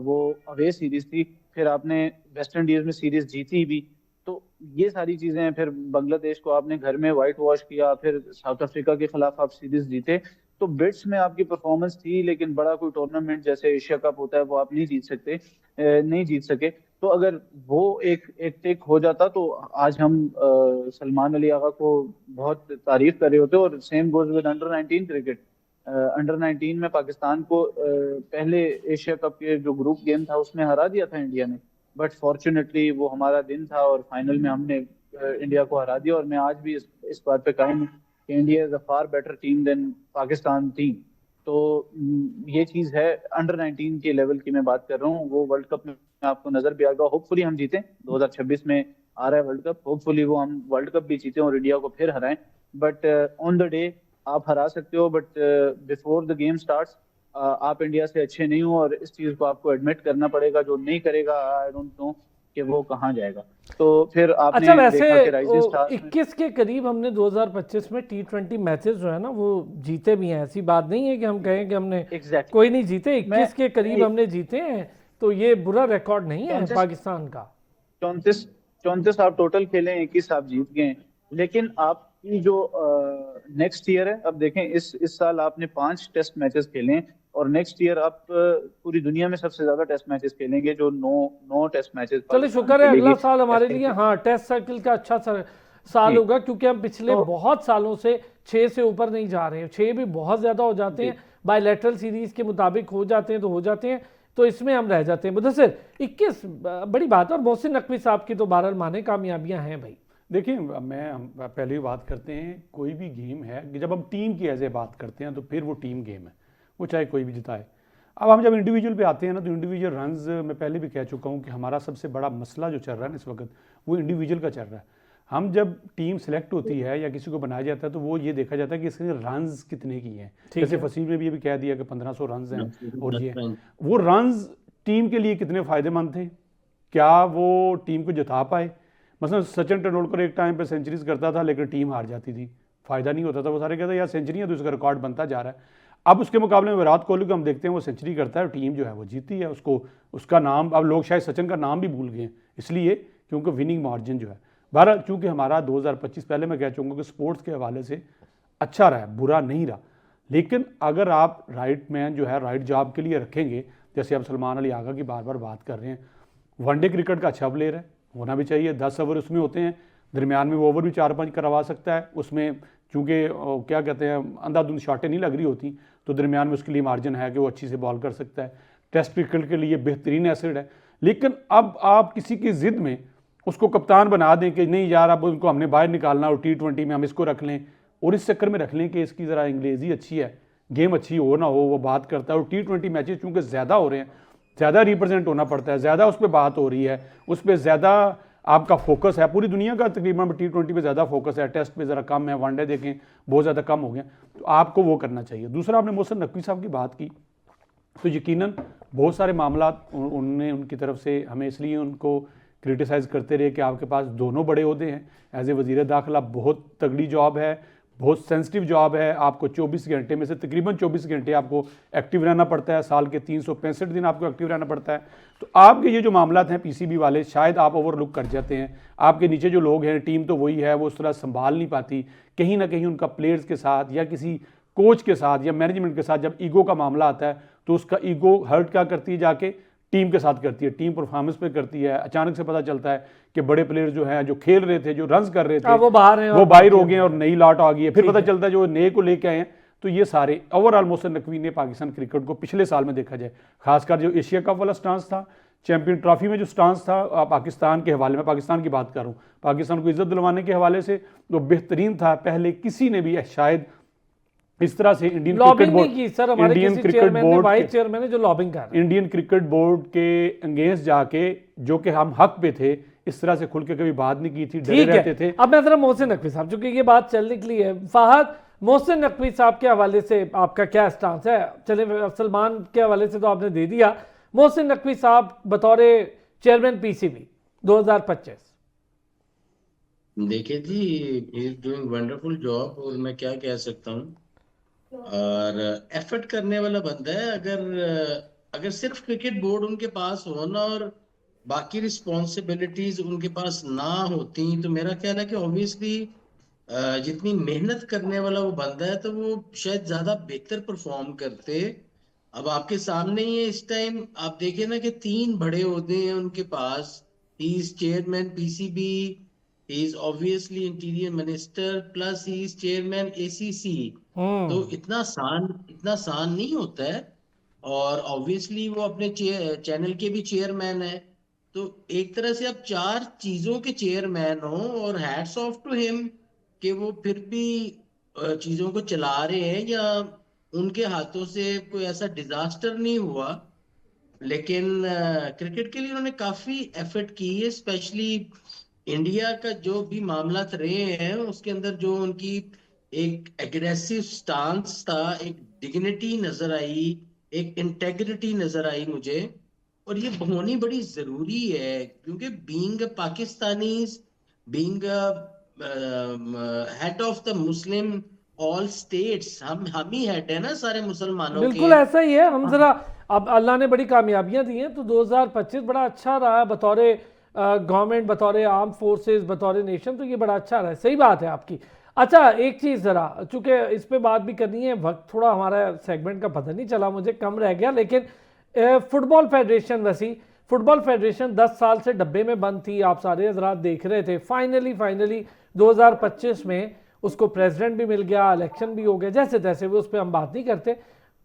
[SPEAKER 4] वो अवे सीरीज थी, फिर आपने वेस्ट इंडीज में सीरीज जीती भी। तो ये सारी चीजें हैं। फिर बांग्लादेश को आपने घर में व्हाइट वॉश किया, फिर साउथ अफ्रीका के खिलाफ आप सीरीज जीते। तो बिट्स में आपकी परफॉर्मेंस थी, लेकिन बड़ा कोई टूर्नामेंट जैसे एशिया कप होता है वो आप नहीं जीत सके। तो अगर वो एक टेक हो जाता तो आज हम सलमान अली आगा को बहुत तारीफ कर रहे होते। और same goes with under 19 cricket. Under 19 में पाकिस्तान को पहले एशिया कप के जो ग्रुप गेम था उसमें हरा दिया था इंडिया ने, बट फॉर्चुनेटली वो हमारा दिन था और फाइनल में हमने इंडिया को हरा दिया। और मैं आज भी इस बात पे कायम हूँ कि India is a far better team than Pakistan team. तो ये चीज है। अंडर 19 के लेवल की मैं बात कर रहा हूँ, वो वर्ल्ड कप में आपको नजर भी आएगा। होपफुली हम जीतें, 2026 में आ रहा है वर्ल्ड कप, होपफुली वो हम वर्ल्ड कप भी जीतें और इंडिया को फिर हराएं। बट ऑन द डे आप हरा सकते हो, but before the game starts आप इंडिया से अच्छे नहीं हो और इस चीज को आपको एडमिट करना पड़ेगा। जो नहीं करेगा, आई डोंट नो कि वो कहाँ जाएगा। तो फिर
[SPEAKER 1] अच्छा,
[SPEAKER 4] आपने
[SPEAKER 1] वैसे
[SPEAKER 4] देखा कि राइजिंग
[SPEAKER 1] वो
[SPEAKER 4] स्टार्स में
[SPEAKER 1] 21 के करीब हमने 2025 में T20 मैचेस जो है ना वो जीते भी हैं। ऐसी बात नहीं है कि हम कहें कि हमने
[SPEAKER 4] एग्जैक्टली
[SPEAKER 1] कोई नहीं जीते,
[SPEAKER 4] मैं
[SPEAKER 1] 21 के करीब हमने जीते हैं, तो ये बुरा रिकॉर्ड नहीं है
[SPEAKER 4] 34
[SPEAKER 1] पाकिस्तान का।
[SPEAKER 4] 34 34 आप टोटल खेले, 21 आप जीत गए हैं। लेकिन आपकी जो नेक्स्ट ईयर है, अब देखें इस साल आपने 5 टेस्ट मैचेस खेले हैं, और नेक्स्ट ईयर आप पूरी दुनिया में सबसे ज्यादा टेस्ट मैचेस खेलेंगे, जो 9 टेस्ट मैचेस
[SPEAKER 1] चलिए
[SPEAKER 4] पाकिस्तान
[SPEAKER 1] शुक्र है, अगला
[SPEAKER 4] खेलेगी।
[SPEAKER 1] साल हमारे
[SPEAKER 4] ऐसे
[SPEAKER 1] लिए हाँ टेस्ट सर्किल का अच्छा साल
[SPEAKER 4] जी।
[SPEAKER 1] होगा, क्योंकि हम पिछले
[SPEAKER 4] तो
[SPEAKER 1] बहुत सालों से 6 से ऊपर नहीं जा रहे हैं। 6 भी बहुत ज़्यादा हो जाते
[SPEAKER 4] जी
[SPEAKER 1] हैं, बायलैटरल सीरीज के मुताबिक हो जाते हैं तो हो जाते हैं, तो इसमें हम रह जाते हैं। मुदस्सिर 21 बड़ी बात है, और मोहसिन नकवी साहब की तो बहरहाल माने कामयाबियां हैं भाई।
[SPEAKER 2] देखिए, हम पहले भी बात करते हैं, कोई भी गेम है कि जब हम टीम की ऐसे बात करते हैं तो फिर वो टीम गेम है, वो चाहे कोई भी जिताए। अब हम जब इंडिविजुअल पे आते हैं ना, तो इंडिविजुअल रन्स मैं पहले भी कह चुका हूँ कि हमारा सबसे बड़ा मसला जो चल रहा है ना इस वक्त, वो इंडिविजुअल का चल रहा है। हम जब टीम सेलेक्ट होती है या किसी को बनाया जाता है तो वो ये देखा जाता है कि इसने रन्स कितने किए हैं। जैसे फसील ने भी अभी कह दिया कि 1500 रन्स हैं, और ये वो रन्स टीम के लिए कितने फ़ायदेमंद थे, क्या वो टीम को जिता पाए। मसलन सचिन तेंदुलकर एक टाइम पे सेंचुरीज करता था लेकिन टीम हार जाती थी, फ़ायदा नहीं होता था। वो सारे कहते हैं यार सेंचुरी है तो उसका रिकॉर्ड बनता जा रहा है। अब उसके मुकाबले में विराट कोहली को हम देखते हैं, वो सेंचुरी करता है, टीम जो है वो जीती है, उसको उसका नाम अब लोग शायद सचिन का नाम भी भूल गए हैं, इसलिए क्योंकि विनिंग मार्जिन जो है। बहरहाल चूँकि हमारा 2025 पहले मैं कह चूँगा कि स्पोर्ट्स के हवाले से अच्छा रहा, बुरा नहीं रहा। लेकिन अगर आप राइट मैन जो है राइट जॉब के लिए रखेंगे, जैसे अब सलमान अली आगा की बार बार बात कर रहे हैं, वनडे क्रिकेट का अच्छा प्लेयर है, होना भी चाहिए। 10 ओवर उसमें होते हैं, दरमियान में वो ओवर भी 4-5 करवा सकता है उसमें, चूँकि क्या कहते हैं अंधाधुंध शॉटें नहीं लग रही होती, तो दरमियान में उसके लिए मार्जिन है कि वो अच्छी से बॉल कर सकता है। टेस्ट क्रिकेट के लिए बेहतरीन एसेट है। लेकिन अब आप किसी की ज़िद में उसको कप्तान बना दें कि नहीं यार अब उनको हमने बाहर निकालना और T20 में हम इसको रख लें, और इस चक्कर में रख लें कि इसकी ज़रा अंग्रेज़ी अच्छी है, गेम अच्छी हो ना हो वो बात करता है। और T20 मैचेस चूँकि ज़्यादा हो रहे हैं, ज़्यादा रिप्रेजेंट होना पड़ता है, ज़्यादा उस पर बात हो रही है, उस पर ज़्यादा आपका फोकस है। पूरी दुनिया का तकरीबन T20 पे ज़्यादा फोकस है, टेस्ट पे ज़रा कम है, वनडे देखें बहुत ज़्यादा कम हो गया, तो आपको वो करना चाहिए। दूसरा, आपने मोहसिन नकवी साहब की बात की, तो यकीनन बहुत सारे मामला उनने उनकी तरफ से हमें इसलिए उनको क्रिटिसाइज़ करते रहे कि आपके पास दोनों बड़े ओहदे हैं। एज ए वज़ीर दाखिला बहुत तगड़ी जॉब है, बहुत सेंसिटिव जॉब है। आपको 24 घंटे में से तकरीबन 24 घंटे आपको एक्टिव रहना पड़ता है, साल के 365 दिन आपको एक्टिव रहना पड़ता है। तो आपके ये जो मामला हैं पीसीबी वाले, शायद आप ओवरलुक कर जाते हैं। आपके नीचे जो लोग हैं, टीम तो वही है, वो उस तरह संभाल नहीं पाती। कहीं ना कहीं उनका प्लेयर्स के साथ या किसी कोच के साथ या मैनेजमेंट के साथ जब ईगो का मामला आता है, तो उसका ईगो हर्ट क्या करती है, जाके टीम के साथ करती है, टीम परफॉर्मेंस पे करती है। अचानक से पता चलता है कि बड़े प्लेयर जो हैं, जो खेल रहे थे, जो रन्स कर रहे थे,
[SPEAKER 1] वो बाहर हैं,
[SPEAKER 2] वो बाहर हो गए और नई लॉट आ गई है। फिर पता चलता है जो नए को लेके आए हैं। तो ये सारे ओवरऑल मोहसिन नकवी ने पाकिस्तान क्रिकेट को पिछले साल में देखा जाए, खासकर जो एशिया कप वाला स्टांस था, चैंपियन ट्रॉफी में जो स्टांस था पाकिस्तान के हवाले में, पाकिस्तान की बात कर रहा हूँ, पाकिस्तान को इज्जत दिलवाने के हवाले से तो बेहतरीन था। पहले किसी ने भी शायद इस तरह से Indian cricket board, Indian cricket board
[SPEAKER 1] जो लॉबिंग कर रहे हैं,
[SPEAKER 2] इंडियन क्रिकेट बोर्ड के अगेंस्ट जाके, जो कि हम हक पे थे, इस तरह से खुल के कभी बात नहीं की थी, डरे रहते थे।
[SPEAKER 1] अब मैं जरा मोहसिन नकवी साहब, चूंकि ये बात चल निकली है, फहद मोहसिन नकवी साहब के हवाले से आपका क्या स्टांस है? चले, सलमान के हवाले से तो आपने दे दिया, मोहसिन नकवी साहब बतौर चेयरमैन पीसीबी 2025।
[SPEAKER 3] देखिए जी, he is doing wonderful job, और मैं क्या कह सकता हूँ। और एफर्ट करने वाला बंदा है। अगर सिर्फ क्रिकेट बोर्ड उनके पास हो ना, और बाकी रिस्पॉन्सिबिलिटीज उनके पास ना होती, तो मेरा ख्याल है कि ऑब्वियसली जितनी मेहनत करने वाला वो बंदा है, तो वो शायद ज्यादा बेहतर परफॉर्म करते। अब आपके सामने ही है इस टाइम, आप देखिए ना कि 3 बड़े ओहदे हैं उनके पास। He is chairman PCB, he is obviously interior minister, plus he is chairman ACC. तो इतना आसान नहीं होता है। और ऑब्वियसली वो अपने चैनल के भी चेयरमैन है। तो एक तरह से आप 4 चीजों के चेयरमैन हो, और हैट्स ऑफ टू हिम कि वो फिर भी चीजों को चला रहे हैं, या उनके हाथों से कोई ऐसा डिजास्टर नहीं हुआ। लेकिन क्रिकेट के लिए उन्होंने काफी एफर्ट की है, स्पेशली इंडिया का जो भी मामला रहे हैं उसके अंदर जो उनकी एक एग्रेसिव स्टांस था, एक डिग्निटी नजर आई, एक इंटेग्रिटी नजर आई मुझे। और ये होनी बड़ी जरूरी है, क्योंकि being Pakistanis, being head of the Muslim all states, हम ही हेड है ना सारे मुसलमानों के।
[SPEAKER 1] बिल्कुल ऐसा ही है। हम जरा, अब अल्लाह ने बड़ी कामयाबियां दी हैं तो 2025 बड़ा अच्छा रहा बतौर गवर्नमेंट, बतौर आर्म फोर्सेस, बतौर नेशन, तो ये बड़ा अच्छा रहा है। सही बात है आपकी। अच्छा, एक चीज़ ज़रा, चूंकि इस पे बात भी करनी है, वक्त थोड़ा हमारा सेगमेंट का पता नहीं चला, मुझे कम रह गया, लेकिन फुटबॉल फेडरेशन, वैसी फुटबॉल फेडरेशन 10 साल से डब्बे में बंद थी, आप सारे हजरात देख रहे थे। फाइनली 2025 में उसको प्रेसिडेंट भी मिल गया, इलेक्शन भी हो गया, जैसे तैसे भी, उस पर हम बात नहीं करते।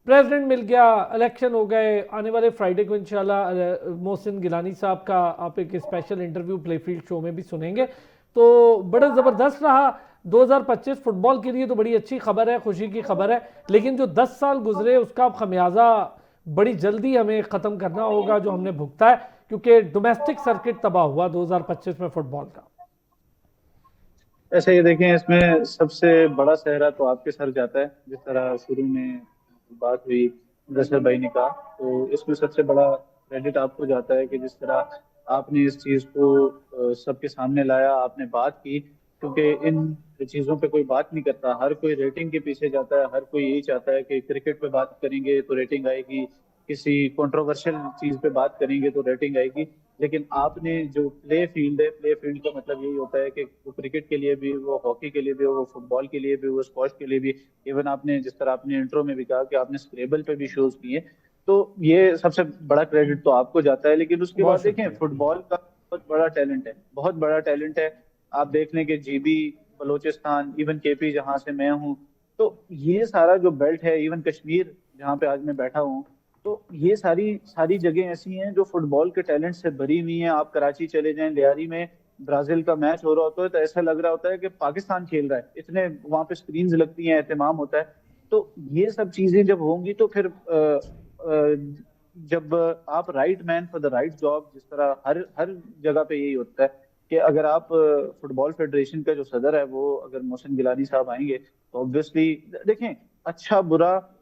[SPEAKER 1] प्रेसिडेंट मिल गया, इलेक्शन हो गए, आने वाले फ्राइडे को इंशाल्लाह मोहसिन गिलानी साहब का आप एक स्पेशल इंटरव्यू प्लेफील्ड शो में भी सुनेंगे। तो बड़ा ज़बरदस्त रहा 2025 फुटबॉल के लिए, तो बड़ी अच्छी खबर है, खुशी की खबर है। लेकिन जो 10 साल गुजरे उसका खमियाजा बड़ी जल्दी हमें ख़त्म करना होगा जो हमने भुगता है, क्योंकि डोमेस्टिक सर्किट तबाह हुआ 2025 में फुटबॉल का।
[SPEAKER 4] ऐसे ये देखें, इसमें सबसे बड़ा सेहरा तो आपके सर जाता है। जिस तरह शुरू में बात हुई, मुदस्सिर भाई ने कहा, तो इसमें सबसे बड़ा क्रेडिट आपको जाता है कि जिस तरह आपने इस चीज़ को सबके सामने लाया, आपने बात की। क्योंकि इन चीज़ों पे कोई बात नहीं करता, हर कोई रेटिंग के पीछे जाता है, हर कोई यही चाहता है कि क्रिकेट पे बात करेंगे तो रेटिंग आएगी, किसी कंट्रोवर्शियल चीज़ पे बात करेंगे तो रेटिंग आएगी। लेकिन आपने जो प्ले फील्ड है, प्ले फील्ड का मतलब यही होता है कि वो क्रिकेट के लिए भी, वो हॉकी के लिए भी, वो फुटबॉल के लिए भी, वो स्क्वॉश के लिए भी। इवन आपने, जिस तरह आपने इंट्रो में भी कहा कि आपने स्क्रेबल पे भी शोज किए, तो ये सबसे बड़ा क्रेडिट तो आपको जाता है। लेकिन उसके बाद
[SPEAKER 1] बहुत
[SPEAKER 4] देखें,
[SPEAKER 1] शुक्रिया।
[SPEAKER 4] फुटबॉल का बहुत बड़ा टैलेंट है, बहुत बड़ा टैलेंट है। आप देख लें कि जीबी, बलोचिस्तान, इवन केपी जहाँ से मैं हूँ, तो ये सारा जो बेल्ट है, इवन कश्मीर जहाँ पे आज मैं बैठा हूँ, तो ये सारी सारी जगह ऐसी हैं जो फुटबॉल के टैलेंट से भरी हुई हैं। आप कराची चले जाएं, लियारी में ब्राजील का मैच हो रहा होता है तो ऐसा लग रहा होता है कि पाकिस्तान खेल रहा है, इतने वहां पे स्क्रीन्स लगती हैं, एहतमाम होता है। तो ये सब चीजें जब होंगी तो फिर जब आप right man for the right job, जिस तरह हर हर जगह पे यही होता है कि अगर आप फुटबॉल फेडरेशन का जो सदर है वो अगर मोहसिन गिलानी साहब आएंगे, तो ऑब्वियसली देखें, अच्छा बुरा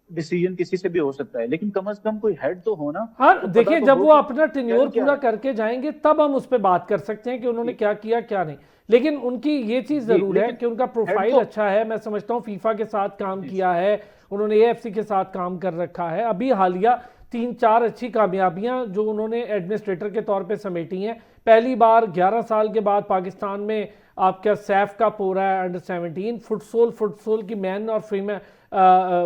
[SPEAKER 4] डिसीजन किसी से भी हो सकता है, लेकिन कम से कम कोई हेड तो हो ना।
[SPEAKER 1] हाँ
[SPEAKER 4] तो पता
[SPEAKER 1] देखिए,
[SPEAKER 4] तो
[SPEAKER 1] जब
[SPEAKER 4] हो
[SPEAKER 1] वो
[SPEAKER 4] कि
[SPEAKER 1] अपना टेन्योर
[SPEAKER 4] क्या
[SPEAKER 1] पूरा
[SPEAKER 4] है।
[SPEAKER 1] करके जाएंगे तब हम उस पर बात कर सकते हैं कि उन्होंने क्या किया क्या नहीं। लेकिन उनकी ये चीज़
[SPEAKER 4] जी,
[SPEAKER 1] ज़रूर है
[SPEAKER 4] लेकिन
[SPEAKER 1] कि उनका
[SPEAKER 4] हेड
[SPEAKER 1] प्रोफाइल
[SPEAKER 4] तो
[SPEAKER 1] अच्छा है। मैं समझता हूँ फीफा के साथ काम
[SPEAKER 4] जी,
[SPEAKER 1] किया है उन्होंने, एएफसी के साथ काम कर रखा है। अभी हालिया 3-4 अच्छी कामयाबियां जो उन्होंने एडमिनिस्ट्रेटर के तौर पे समेटी हैं। पहली बार 11 साल के बाद पाकिस्तान में आपका सैफ कप हो रहा है, अंडर 17 फुटसोल की मैन और फीमेल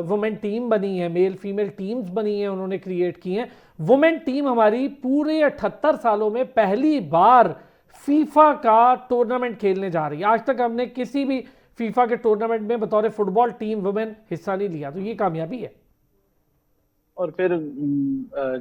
[SPEAKER 1] वुमेन टीम बनी है, मेल फीमेल टीम्स बनी हैं, उन्होंने क्रिएट की हैं। वुमेन टीम हमारी पूरे 78 सालों में पहली बार फीफा का टूर्नामेंट खेलने जा रही है। आज तक हमने किसी भी फीफा के टूर्नामेंट में बतौर फुटबॉल टीम वुमेन हिस्सा नहीं लिया, तो ये कामयाबी है।
[SPEAKER 4] और फिर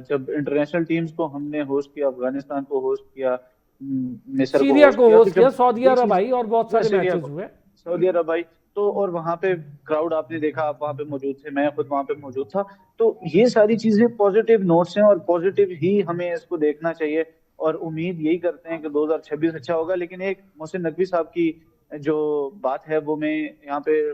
[SPEAKER 4] जब इंटरनेशनल टीम्स को हमने होस्ट किया, अफगानिस्तान को होस्ट किया, मिस्र को
[SPEAKER 1] सीरिया
[SPEAKER 4] होस्ट
[SPEAKER 1] को
[SPEAKER 4] किया, तो
[SPEAKER 1] होस्ट किया,
[SPEAKER 4] जब
[SPEAKER 1] सऊदी
[SPEAKER 4] ये
[SPEAKER 1] अरब
[SPEAKER 4] चीज,
[SPEAKER 1] आई और बहुत सारे
[SPEAKER 4] सीरिया
[SPEAKER 1] मैचेस
[SPEAKER 4] को,
[SPEAKER 1] हुए।
[SPEAKER 4] सऊदी अरब भाई, तो और वहां पे क्राउड आपने देखा, आप वहां पे मौजूद थे, मैं खुद वहां पे मौजूद था। तो ये सारी चीजें पॉजिटिव नोट्स हैं और पॉजिटिव ही हमें इसको देखना चाहिए। और उम्मीद यही करते हैं कि 2026 अच्छा होगा। लेकिन एक मोहसिन नकवी साहब की जो बात है वो मैं यहाँ पे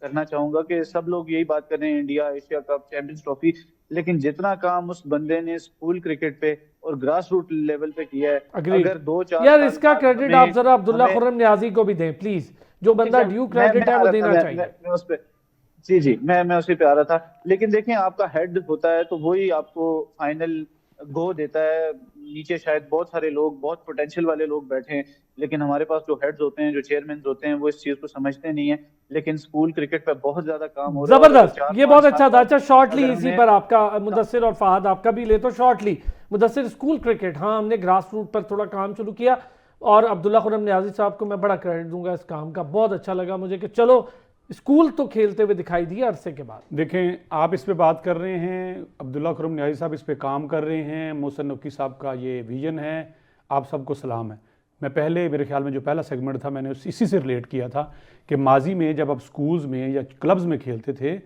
[SPEAKER 4] करना चाहूंगा कि सब लोग यही बात कर रहे हैं, India, Asia cup, champions trophy, लेकिन जितना काम उस बंदे ने स्कूल क्रिकेट पे और ग्रास रूट लेवल पे किया है,
[SPEAKER 1] अग्रीड
[SPEAKER 4] अगर 2-4
[SPEAKER 1] यार,
[SPEAKER 4] साल
[SPEAKER 1] इसका
[SPEAKER 4] बाद
[SPEAKER 1] क्रेडिट आप
[SPEAKER 4] हमें
[SPEAKER 1] जरा अब्दुल्ला
[SPEAKER 4] हमें
[SPEAKER 1] खुर्रम न्याजी को भी दें प्लीज। जो
[SPEAKER 4] ठीक
[SPEAKER 1] बंदा
[SPEAKER 4] है,
[SPEAKER 1] ड्यू
[SPEAKER 4] मैं
[SPEAKER 1] क्रेडिट है
[SPEAKER 4] आ
[SPEAKER 1] वो
[SPEAKER 4] रहा था,
[SPEAKER 1] देना चाहिए।
[SPEAKER 4] मैं उस पे, जी जी, मैं उसी पे आ रहा था। लेकिन देखें, आपका हेड होता है तो वही आपको फाइनल गो देता है। नीचे शायद बहुत सारे लोग, बहुत पोटेंशियल वाले लोग बैठे हैं, लेकिन हमारे पास जो हेड्स होते हैं, जो चेयरमैन होते हैं, वो इस चीज को समझते नहीं है। लेकिन स्कूल क्रिकेट पे बहुत ज्यादा काम हो रहा है, और अगर
[SPEAKER 1] जबरदस्त, ये बहुत
[SPEAKER 4] 4-5 साल
[SPEAKER 1] अच्छा था।
[SPEAKER 4] बाद
[SPEAKER 1] अच्छा शॉर्टली
[SPEAKER 4] अगर
[SPEAKER 1] इसी
[SPEAKER 4] हमने
[SPEAKER 1] पर आपका मुदस्सिर और फहद आपका भी ले तो शॉर्टली, मुदस्सिर स्कूल क्रिकेट, हाँ हमने ग्रास रूट पर थोड़ा काम शुरू किया और अब्दुल्ला खुर्रम न्याजी साहब को मैं बड़ा क्रेडिट दूंगा इस काम का। बहुत अच्छा लगा मुझे कि चलो स्कूल तो खेलते हुए दिखाई दिया अरसे के बाद।
[SPEAKER 2] देखें, आप इस पे बात कर रहे हैं, अब्दुल्ला खुर्रम न्याजी साहब इस पे काम कर रहे हैं, मोहसिन नकवी साहब का ये विजन है, आप सबको सलाम है। मैं पहले, मेरे ख्याल में जो पहला सेगमेंट था, मैंने इसी से रिलेट किया था कि माजी में जब आप स्कूल्स में या क्लब्स में खेलते थे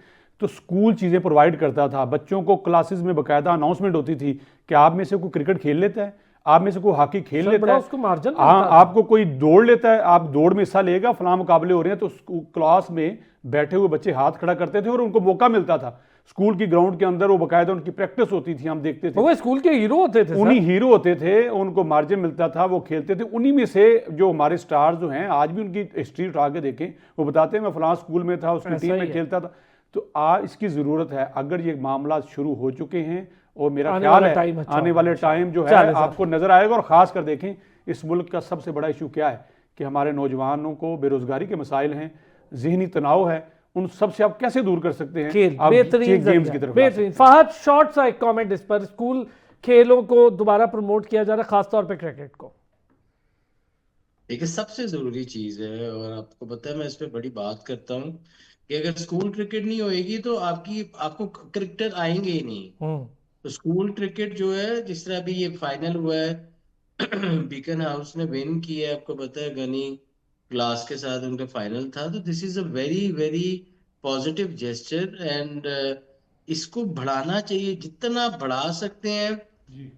[SPEAKER 2] तो स्कूल चीज़ें प्रोवाइड करता था, बच्चों को क्लासेस में बाकायदा अनाउंसमेंट होती थी कि आप में से कोई क्रिकेट खेल लेता है, आप में से कोई हॉकी खेल लेता
[SPEAKER 1] बड़ा
[SPEAKER 2] है,
[SPEAKER 1] उसको मार्जिन
[SPEAKER 2] हाँ
[SPEAKER 1] मिलता था।
[SPEAKER 2] आपको कोई दौड़ लेता है, आप दौड़ में हिस्सा लेगा, फलां मुकाबले हो रहे हैं, तो क्लास में बैठे हुए बच्चे हाथ खड़ा करते थे और उनको मौका मिलता था। स्कूल की ग्राउंड के अंदर वो बाकायदा उनकी प्रैक्टिस होती थी, हम देखते थे।
[SPEAKER 1] वो स्कूल के हीरो होते थे
[SPEAKER 2] उन्हीं हीरो होते थे, उनको मार्जिन मिलता था, वो खेलते थे। उन्हीं में से जो हमारे स्टार्स जो हैं, आज भी उनकी हिस्ट्री उठा के देखें, वो बताते हैं मैं फलां स्कूल में था, उसकी टीम में खेलता था। तो आज इसकी ज़रूरत है, अगर ये मामला शुरू हो चुके हैं और मेरा ख्याल है आने वाले टाइम जो है आपको नज़र आएगा। और ख़ास कर देखें इस मुल्क का सबसे बड़ा इशू क्या है कि हमारे नौजवानों को बेरोज़गारी के मसाइल हैं, ज़हनी तनाव है, उन सब से आप कैसे दूर कर सकते हैं?
[SPEAKER 1] बेहतरीन
[SPEAKER 2] गेम्स की तरफ।
[SPEAKER 1] बेहतरीन। फहद, शॉर्ट सा एक कमेंट इस पर, स्कूल खेलों को दोबारा प्रमोट किया जा रहा है, खासतौर पे क्रिकेट को।
[SPEAKER 3] देखिए सबसे जरूरी चीज है, और आपको पता है मैं इस पे बड़ी बात करता हूँ कि अगर स्कूल क्रिकेट नहीं होएगी तो आपको क्रिकेटर आएंगे ही नहीं। तो स्कूल क्रिकेट जो है, जिस तरह अभी ये फाइनल हुआ है बीकन हाउस ने विन किया है, आपको पता है गनी क्लास के साथ उनका फाइनल था। तो this is a very very positive gesture, and इसको बढ़ाना चाहिए, जितना बढ़ा सकते हैं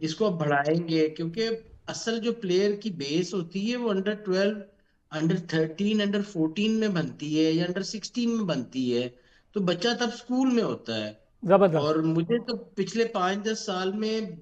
[SPEAKER 3] इसको अब बढ़ाएंगे, क्योंकि असल जो प्लेयर की बेस होती है वो अंडर 12, अंडर 13, अंडर 14 में बनती है या अंडर 16 में बनती है। तो बच्चा तब स्कूल में होता है।
[SPEAKER 1] जबरदस्त।
[SPEAKER 3] और मुझे तो पिछले 5-10 साल में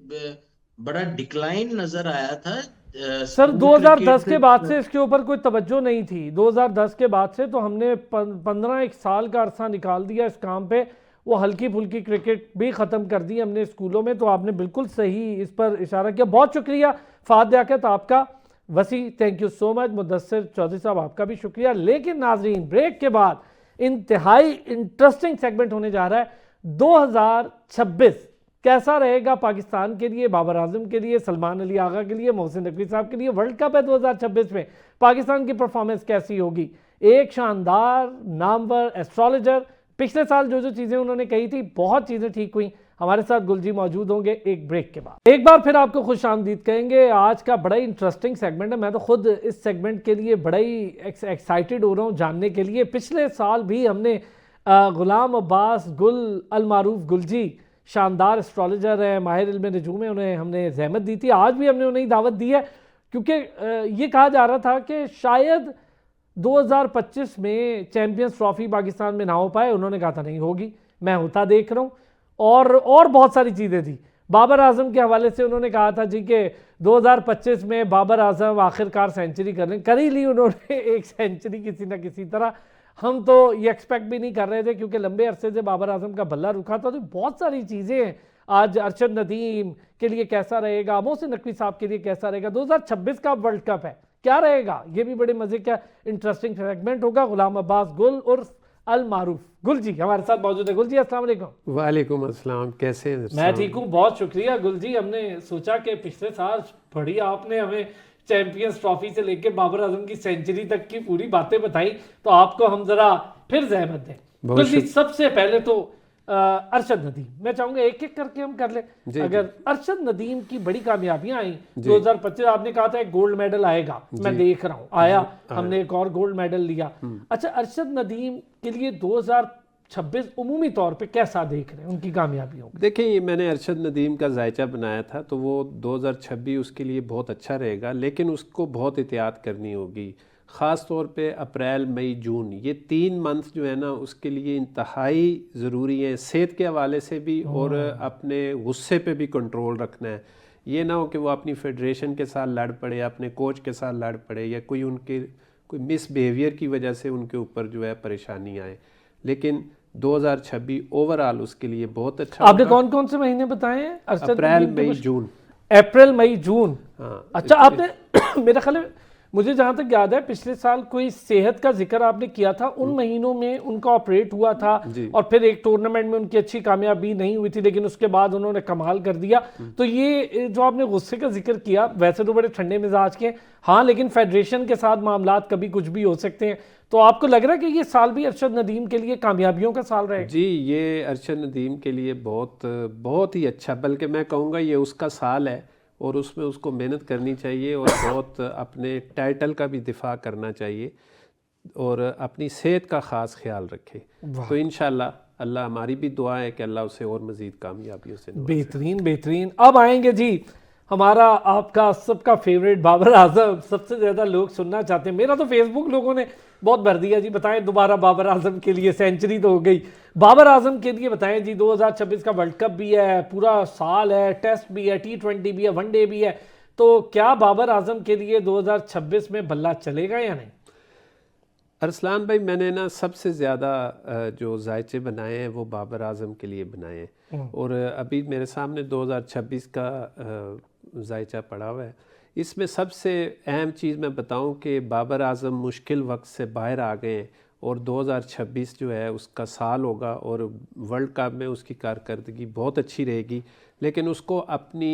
[SPEAKER 3] बड़ा डिक्लाइन नजर आया था
[SPEAKER 1] सर
[SPEAKER 3] स्कूल
[SPEAKER 1] 2010 के बाद
[SPEAKER 3] क्रिकेट
[SPEAKER 1] से इसके ऊपर कोई तवज्जो नहीं थी। 2010 के बाद से तो हमने 15 साल का अरसा निकाल दिया इस काम पे। वो हल्की फुल्की क्रिकेट भी ख़त्म कर दी हमने स्कूलों में। तो आपने बिल्कुल सही इस पर इशारा किया, बहुत शुक्रिया फहद लियाकत आपका। Wasi thank you so much. Mudassir Chaudhry sahab आपका भी शुक्रिया। लेकिन नाजरीन, ब्रेक के बाद इंतहाई इंटरेस्टिंग सेगमेंट होने जा रहा है। 2026 कैसा रहेगा पाकिस्तान के लिए, बाबर आजम के लिए, सलमान अली आगा के लिए, मोहसिन नकवी साहब के लिए। वर्ल्ड कप है 2026 में, पाकिस्तान की परफॉर्मेंस कैसी होगी। एक शानदार नामवर एस्ट्रोलॉजर, पिछले साल जो जो चीज़ें उन्होंने कही थी बहुत चीज़ें ठीक हुई। हमारे साथ गुलजी मौजूद होंगे एक ब्रेक के बाद। एक बार फिर आपको खुश आमदीद कहेंगे। आज का बड़ा ही इंटरेस्टिंग सेगमेंट है। मैं तो खुद इस सेगमेंट के लिए बड़ा ही एक्साइटेड हो रहा हूँ जानने के लिए। पिछले साल भी हमने गुलाम अब्बास गुल अल मारूफ गुलजी, शानदार एस्ट्रोलॉजर है, माहिर इल्म नजूम है, उन्हें हमने जहमत दी थी। आज भी हमने उन्हें दावत दी है, क्योंकि ये कहा जा रहा था कि शायद 2025 में चैंपियंस ट्रॉफी पाकिस्तान में ना हो पाए। उन्होंने कहा था नहीं होगी, मैं होता देख रहा हूँ। और बहुत सारी चीज़ें थी। बाबर आजम के हवाले से उन्होंने कहा था जी कि 2025 में बाबर आजम आखिरकार सेंचुरी कर ही ली उन्होंने, एक सेंचुरी किसी ना किसी तरह। हम तो ये एक्सपेक्ट भी नहीं कर रहे थे, क्योंकि लंबे अरसे से बाबर आजम का बल्ला रुका था। तो बहुत सारी चीज़ें हैं। आज अरशद नदीम के लिए कैसा रहेगा, मोहसिन नकवी साहब के लिए कैसा रहेगा, 2026 का वर्ल्ड कप है क्या रहेगा, ये भी बड़े मजे का इंटरेस्टिंग सेगमेंट होगा। गुलाम अब्बास गुल उर्फ अल मारूफ गुल जी हमारे साथ मौजूद है। गुल जी अस्सलाम वालेकुम।
[SPEAKER 5] वालेकुम अस्सलाम, कैसे हैं?
[SPEAKER 1] मैं ठीक हूँ, बहुत शुक्रिया गुल जी। हमने सोचा कि पिछले साल बड़ी आपने हमें चैंपियंस ट्रॉफी से लेके बाबर आजम की सेंचुरी तक की पूरी बातें बताई, तो आपको हम जरा फिर जहमत दें। गुल जी सबसे पहले तो अरशद नदीम, मैं चाहूंगा एक एक करके हम कर ले। अगर अरशद नदीम की बड़ी कामयाबियां आई 2025, आपने कहा था एक गोल्ड मेडल आएगा, मैं देख रहा हूं आया, हमने एक और गोल्ड मेडल लिया। अच्छा, अरशद नदीम के लिए 2026 उमूमी तौर पे कैसा देख रहे हैं उनकी कामयाबियों को?
[SPEAKER 5] देखिए, ये मैंने अरशद नदीम का जायचा बनाया था, तो वो 2026 उसके लिए बहुत अच्छा रहेगा, लेकिन उसको बहुत एहतियात करनी होगी। ख़ास तौर पे अप्रैल मई जून, ये 3 मंथ जो है ना उसके लिए इंतहाई ज़रूरी है, सेहत के हवाले से भी और अपने गुस्से पे भी कंट्रोल रखना है। ये ना हो कि वो अपनी फेडरेशन के साथ लड़ पड़े, अपने कोच के साथ लड़ पड़े, या कोई मिसबिहेवियर की वजह से उनके ऊपर जो है परेशानी आए। लेकिन 2026 ओवरऑल उसके लिए बहुत अच्छा।
[SPEAKER 1] आपने कौन कौन से महीने बताए हैं?
[SPEAKER 5] अप्रैल मई जून।
[SPEAKER 1] अप्रैल मई जून,
[SPEAKER 5] हाँ।
[SPEAKER 1] अच्छा, आपने मेरा ख्याल है, मुझे जहाँ तक याद है पिछले साल कोई सेहत का जिक्र आपने किया था, उन महीनों में उनका ऑपरेट हुआ था और फिर एक टूर्नामेंट में उनकी अच्छी कामयाबी नहीं हुई थी, लेकिन उसके बाद उन्होंने कमाल कर दिया। तो ये जो आपने गुस्से का जिक्र किया, वैसे तो बड़े ठंडे मिजाज के, हाँ, लेकिन फेडरेशन के साथ मामलात कभी कुछ भी हो सकते हैं। तो आपको लग रहा है कि ये साल भी अरशद नदीम के लिए कामयाबियों का साल रहेगा?
[SPEAKER 5] जी, ये अरशद नदीम के लिए बहुत ही अच्छा, बल्कि मैं कहूँगा ये उसका साल है, और उसमें उसको मेहनत करनी चाहिए और बहुत अपने टाइटल का भी दिफा करना चाहिए और अपनी सेहत का ख़ास ख्याल रखे। तो इंशाल्लाह, अल्लाह, हमारी भी दुआ है कि अल्लाह उसे और मज़ीद कामयाबियों से नवाजे।
[SPEAKER 1] बेहतरीन बेहतरीन। अब आएंगे जी हमारा आपका सबका फेवरेट बाबर आजम सबसे ज़्यादा लोग सुनना चाहते हैं। मेरा तो फेसबुक लोगों ने बहुत भर दिया जी। बताएं दोबारा बाबर आजम के लिए, सेंचुरी तो हो गई, बाबर आजम के लिए बताएं जी। 2026 का वर्ल्ड कप भी है, पूरा साल है, टेस्ट भी है, T20 भी है, वनडे भी है, तो क्या बाबर आजम के लिए 2026 में बल्ला चलेगा या नहीं?
[SPEAKER 5] अरसलान भाई, मैंने ना सबसे ज़्यादा जो जायचे बनाए हैं वो बाबर आजम के लिए बनाए हैं, और अभी मेरे सामने 2026 का जायचा पड़ा हुआ है। इसमें सबसे अहम चीज़ मैं बताऊं कि बाबर आजम मुश्किल वक्त से बाहर आ गए हैं, और 2026 जो है उसका साल होगा, और वर्ल्ड कप में उसकी कारकर्दगी बहुत अच्छी रहेगी, लेकिन उसको अपनी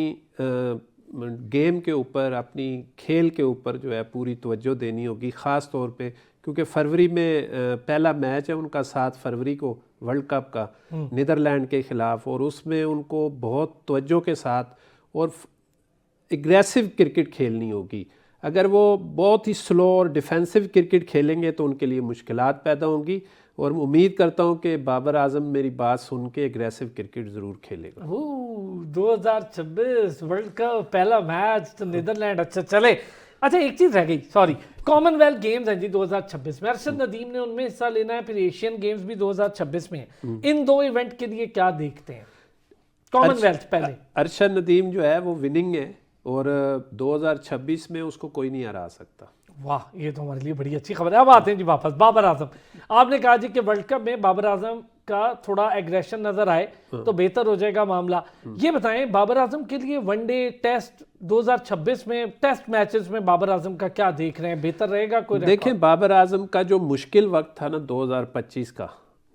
[SPEAKER 5] गेम के ऊपर, अपनी खेल के ऊपर जो है पूरी तवज्जो देनी होगी, ख़ास तौर पे क्योंकि फरवरी में पहला मैच है उनका 7 फरवरी को वर्ल्ड कप का नीदरलैंड के ख़िलाफ़, और उसमें उनको बहुत तवज्जो के साथ और एग्रेसिव क्रिकेट खेलनी होगी। अगर वो बहुत ही स्लो और डिफेंसिव क्रिकेट खेलेंगे तो उनके लिए मुश्किलात पैदा होंगी, और उम्मीद करता हूं कि बाबर आजम मेरी बात सुन के एग्रेसिव क्रिकेट ज़रूर खेलेगा।
[SPEAKER 1] 2026 वर्ल्ड कप पहला मैच तो नीदरलैंड। अच्छा चले, अच्छा एक चीज़ रह गई, सॉरी, कॉमनवेल्थ गेम्स हैं जी 2026 में, अरशद नदीम ने उनमें हिस्सा लेना है, फिर एशियन गेम्स भी 2026 में है। इन दो इवेंट के लिए क्या देखते हैं? कॉमनवेल्थ पहले।
[SPEAKER 5] अरशद नदीम जो है वो विनिंग है, और 2026 में उसको कोई नहीं हरा सकता।
[SPEAKER 1] वाह, ये तो हमारे लिए बड़ी अच्छी खबर है। अब आते हैं जी वापस बाबर आजम। आपने कहा जी कि वर्ल्ड कप में बाबर आजम का थोड़ा एग्रेशन नजर आए तो बेहतर हो जाएगा मामला। ये बताएं बाबर आजम के लिए वनडे टेस्ट 2026 में, टेस्ट मैचेस में बाबर आजम का क्या देख रहे हैं? बेहतर रहेगा कोई?
[SPEAKER 5] देखें, बाबर आजम का जो मुश्किल वक्त था ना 2025 का,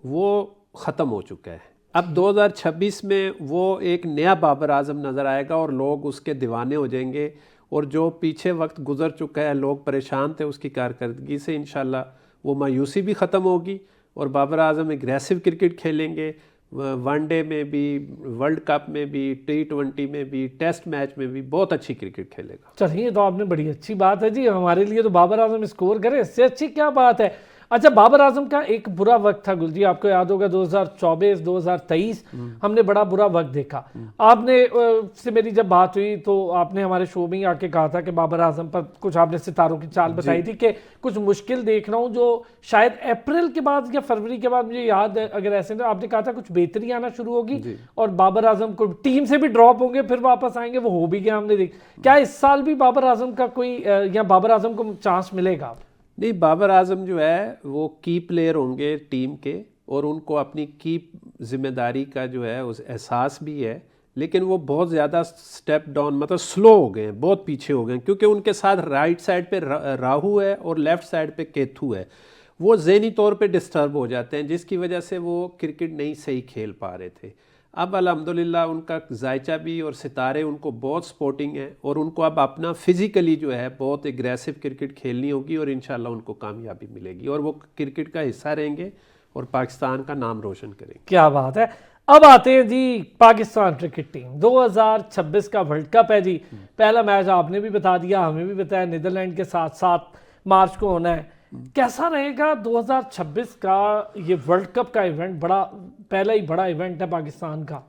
[SPEAKER 5] वो ख़त्म हो चुका है। अब 2026 में वो एक नया बाबर आजम नज़र आएगा, और लोग उसके दीवाने हो जाएंगे, और जो पीछे वक्त गुजर चुका है, लोग परेशान थे उसकी कारकर्दगी से, इंशाल्लाह वो मायूसी भी ख़त्म होगी, और बाबर आजम एग्रेसिव क्रिकेट खेलेंगे, वनडे में भी, वर्ल्ड कप में भी, T20 में भी, टेस्ट मैच में भी बहुत अच्छी क्रिकेट खेलेगा।
[SPEAKER 1] चलिए, तो आपने बड़ी अच्छी बात है जी, हमारे लिए तो बाबर आजम स्कोर करे, इससे अच्छी क्या बात है। अच्छा, बाबर आजम का एक बुरा वक्त था गुलजी, आपको याद होगा 2024 2023 हमने बड़ा बुरा वक्त देखा। आपने से मेरी जब बात हुई तो आपने हमारे शो में ही आके कहा था कि बाबर आजम पर कुछ आपने सितारों की चाल बताई थी कि कुछ मुश्किल देख रहा हूं, जो शायद अप्रैल के बाद या फरवरी के बाद, मुझे याद है अगर ऐसे, तो आपने कहा था कुछ बेहतरी आना शुरू होगी और बाबर आजम को टीम से भी ड्रॉप होंगे, फिर वापस आएंगे। वो हो भी गया, हमने देख। क्या इस साल भी बाबर आजम का कोई या बाबर आजम को चांस मिलेगा?
[SPEAKER 5] नहीं, बाबर आजम जो है वो की प्लेयर होंगे टीम के, और उनको अपनी की जिम्मेदारी का जो है उस एहसास भी है, लेकिन वो बहुत ज़्यादा स्टेप डाउन, मतलब स्लो हो गए हैं, बहुत पीछे हो गए हैं, क्योंकि उनके साथ राइट साइड पे राहू है और लेफ़्ट साइड पे केथू है। वो ज़हनी तौर पे डिस्टर्ब हो जाते हैं, जिसकी वजह से वो क्रिकेट नहीं सही खेल पा रहे थे। अब अल्हम्दुलिल्लाह उनका जायचा भी और सितारे उनको बहुत सपोर्टिंग है, और उनको अब अपना फिज़िकली जो है बहुत एग्रेसिव क्रिकेट खेलनी होगी, और इंशाल्लाह उनको कामयाबी मिलेगी, और वो क्रिकेट का हिस्सा रहेंगे और पाकिस्तान का नाम रोशन करेंगे।
[SPEAKER 1] क्या बात है। अब आते हैं जी पाकिस्तान क्रिकेट टीम। 2026 का वर्ल्ड कप है जी। पहला मैच आपने भी बता दिया, हमें भी बताया, नीदरलैंड के साथ 7 मार्च को होना है। कैसा रहेगा 2026 का ये वर्ल्ड कप का इवेंट? बड़ा, पहला ही बड़ा इवेंट है पाकिस्तान का।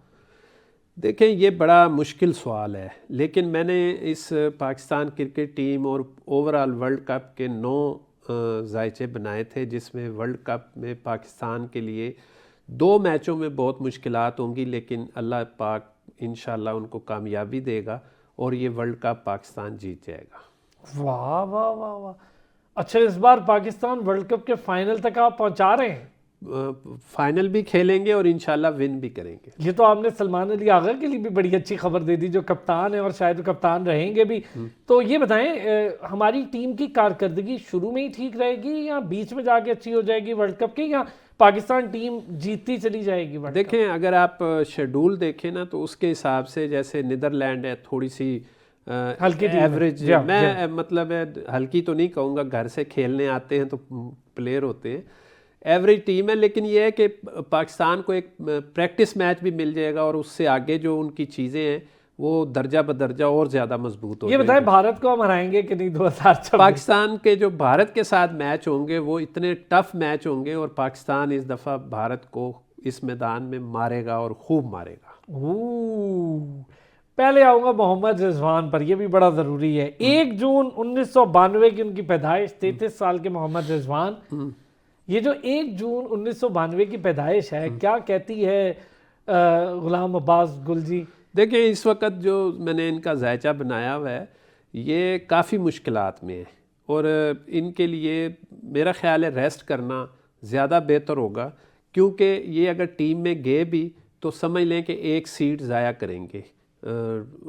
[SPEAKER 5] देखें, ये बड़ा मुश्किल सवाल है, लेकिन मैंने इस पाकिस्तान क्रिकेट टीम और ओवरऑल वर्ल्ड कप के 9 जायचे बनाए थे, जिसमें वर्ल्ड कप में पाकिस्तान के लिए 2 मैचों में बहुत मुश्किलात होंगी, लेकिन अल्लाह पाक इंशाल्लाह उनको कामयाबी देगा, और ये वर्ल्ड कप पाकिस्तान जीत जाएगा।
[SPEAKER 1] वाह वाह वाह वाह। अच्छा, इस बार पाकिस्तान वर्ल्ड कप के फाइनल तक आप पहुंचा रहे हैं?
[SPEAKER 5] फाइनल भी खेलेंगे और इंशाल्लाह विन भी करेंगे।
[SPEAKER 1] ये तो आपने सलमान अली आगा के लिए भी बड़ी अच्छी खबर दे दी, जो कप्तान है और शायद वो कप्तान रहेंगे भी। तो ये बताएं, हमारी टीम की कारकर्दगी शुरू में ही ठीक रहेगी या बीच में जाके अच्छी हो जाएगी वर्ल्ड कप की, या पाकिस्तान टीम जीतती चली जाएगी वर्ल्ड कप?
[SPEAKER 5] देखें, अगर आप शेड्यूल देखें ना तो उसके हिसाब से, जैसे नीदरलैंड है थोड़ी सी
[SPEAKER 1] हल्की
[SPEAKER 5] एवरेज, मैं मतलब हल्की तो नहीं कहूँगा, घर से खेलने आते हैं तो प्लेयर होते हैं, एवरेज टीम है, लेकिन ये है कि पाकिस्तान को एक प्रैक्टिस मैच भी मिल जाएगा, और उससे आगे जो उनकी चीज़ें हैं वो दर्जा बदर्जा और ज़्यादा मजबूत हो
[SPEAKER 1] ये बताएं, भारत को हम हराएंगे कि नहीं 2026?
[SPEAKER 5] पाकिस्तान के जो भारत के साथ मैच होंगे वो इतने टफ मैच होंगे, और पाकिस्तान इस दफ़ा भारत को इस मैदान में मारेगा और खूब मारेगा।
[SPEAKER 1] पहले आऊंगा मोहम्मद रिजवान पर, यह भी बड़ा ज़रूरी है। 1 जून 1992 की उनकी पैदाइश, 33 साल के मोहम्मद रिजवान। ये जो 1 जून 1992 की पैदाइश है, क्या कहती है गुलाम अब्बास गुल जी?
[SPEAKER 5] देखिए, इस वक्त जो मैंने इनका जायचा बनाया हुआ है ये काफ़ी मुश्किलात में है, और इनके लिए मेरा ख्याल है रेस्ट करना ज़्यादा बेहतर होगा, क्योंकि ये अगर टीम में गए भी तो समझ लें कि एक सीट ज़ाया करेंगे।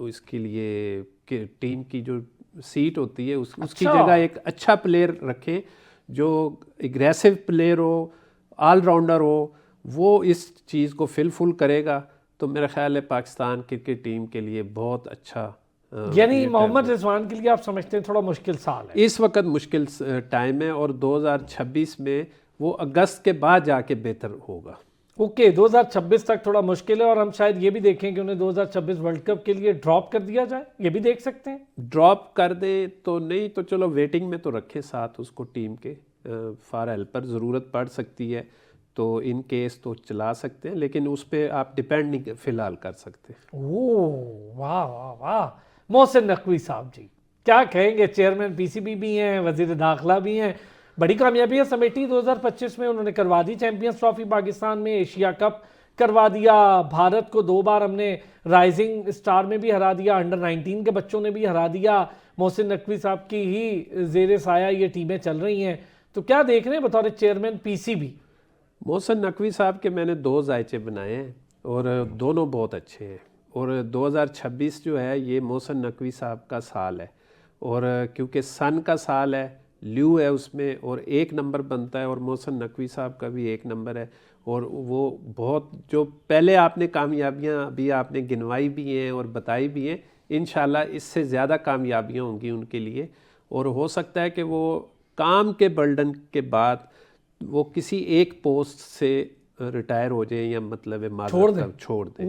[SPEAKER 5] इसके लिए कि टीम की जो सीट होती है उसकी जगह एक अच्छा प्लेयर रखें जो एग्रेसिव प्लेयर हो, ऑलराउंडर हो, वो इस चीज़ को फिल करेगा। तो मेरा ख्याल है पाकिस्तान क्रिकेट टीम के लिए बहुत अच्छा।
[SPEAKER 1] यानी मोहम्मद रिजवान के लिए आप समझते हैं थोड़ा मुश्किल साल है
[SPEAKER 5] इस वक्त, मुश्किल टाइम है, और 2026 में वो अगस्त के बाद जाके बेहतर होगा।
[SPEAKER 1] ओके, 2026 तक थोड़ा मुश्किल है, और हम शायद ये भी देखें कि उन्हें 2026 वर्ल्ड कप के लिए ड्रॉप कर दिया जाए, ये भी देख सकते हैं।
[SPEAKER 5] ड्रॉप कर दें तो नहीं, तो चलो वेटिंग में तो रखें साथ उसको टीम के, फॉर हेल्पर ज़रूरत पड़ सकती है तो इन केस तो चला सकते हैं, लेकिन उस पर आप डिपेंड नहीं फ़िलहाल कर सकते।
[SPEAKER 1] ओह वाह वाह वाह, मोहसिन नकवी साहब जी क्या कहेंगे? चेयरमैन पीसीबी भी हैं, वजीर दाखिला भी हैं, बड़ी कामयाबियां समेटी 2025 में। उन्होंने करवा दी चैंपियंस ट्रॉफी पाकिस्तान में, एशिया कप करवा दिया, भारत को 2 बार हमने राइजिंग स्टार में भी हरा दिया, अंडर 19 के बच्चों ने भी हरा दिया। मोहसिन नकवी साहब की ही जेर साया ये टीमें चल रही हैं, तो क्या देख रहे हैं बतौर चेयरमैन पीसीबी?
[SPEAKER 5] मोहसिन नकवी साहब के मैंने 2 जायचे बनाए हैं और दोनों बहुत अच्छे हैं, और 2026 जो है ये मोहसिन नकवी साहब का साल है, और क्योंकि सन का साल है, ल्यू है उसमें, और 1 नंबर बनता है, और मोहसिन नकवी साहब का भी 1 नंबर है, और वो बहुत जो पहले आपने कामयाबियां अभी आपने गिनवाई भी हैं और बताई भी हैं, इंशाल्लाह इससे ज़्यादा कामयाबियां होंगी उनके लिए, और हो सकता है कि वो काम के बर्डन के बाद वो किसी एक पोस्ट से रिटायर हो जाए, या मतलब छोड़ दें।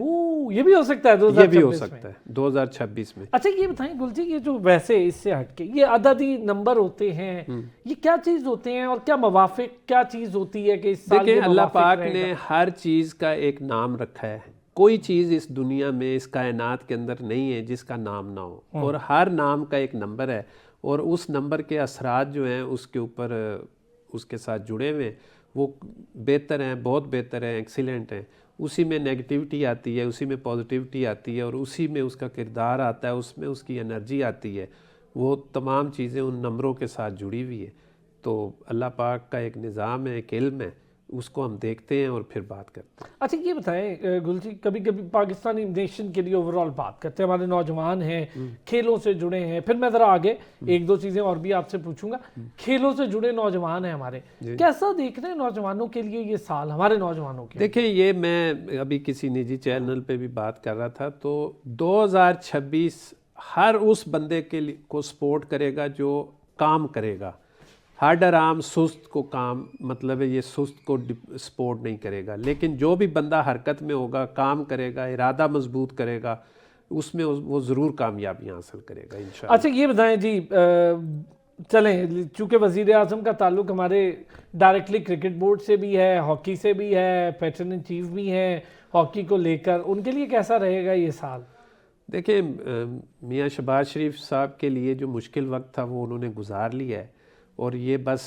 [SPEAKER 1] ये भी हो सकता है 2026
[SPEAKER 5] ये भी हो सकता है 2026 में।
[SPEAKER 1] अच्छा ये बताएं गुल जी, ये जो वैसे इससे हटके ये अददी नंबर होते हैं, ये क्या चीज़ होते हैं और क्या मवाफिक क्या चीज़ होती है कि इस साल
[SPEAKER 5] देखिए, अल्लाह पाक
[SPEAKER 1] रहेगा?
[SPEAKER 5] ने हर चीज़ का एक नाम रखा है। कोई चीज़ इस दुनिया में, इस कायनात के अंदर नहीं है जिसका नाम ना हो, और हर नाम का एक नंबर है, और उस नंबर के असरात जो हैं उसके ऊपर उसके साथ जुड़े हुए वो बेहतर हैं, बहुत बेहतर हैं, एक्सीलेंट हैं। उसी में नेगेटिविटी आती है, उसी में पॉजिटिविटी आती है, और उसी में उसका किरदार आता है, उसमें उसकी एनर्जी आती है। वो तमाम चीज़ें उन नंबरों के साथ जुड़ी हुई है। तो अल्लाह पाक का एक निज़ाम है, एक इल्म है, उसको हम देखते हैं और फिर बात करते हैं।
[SPEAKER 1] अच्छा ये बताएं गुल जी, कभी कभी पाकिस्तानी नेशन के लिए ओवरऑल बात करते हैं, हमारे नौजवान हैं, खेलों से जुड़े हैं, फिर मैं ज़रा आगे 1-2 चीज़ें और भी आपसे पूछूंगा। खेलों से जुड़े नौजवान हैं हमारे, कैसा देख रहे हैं नौजवानों के लिए ये साल, हमारे नौजवानों के?
[SPEAKER 5] देखिए, ये मैं अभी किसी निजी चैनल पे भी बात कर रहा था, तो 2026 हर उस बंदे के लिए को सपोर्ट करेगा जो काम करेगा। हार्ड आराम सुस्त को काम, मतलब है ये सुस्त को सपोर्ट नहीं करेगा, लेकिन जो भी बंदा हरकत में होगा, काम करेगा, इरादा मजबूत करेगा, उसमें वो ज़रूर कामयाबियाँ हासिल करेगा इंशाल्लाह।
[SPEAKER 1] अच्छा ये बताएं जी, चलें, चूँकि वज़ीर आज़म का ताल्लुक़ हमारे डायरेक्टली क्रिकेट बोर्ड से भी है, हॉकी से भी है, पैटर्न इन चीफ भी हैं हॉकी को लेकर, उनके लिए कैसा रहेगा ये साल?
[SPEAKER 5] देखिए, मियाँ शहबाज शरीफ साहब के लिए जो मुश्किल वक्त था वो उन्होंने गुजार लिया है, और ये बस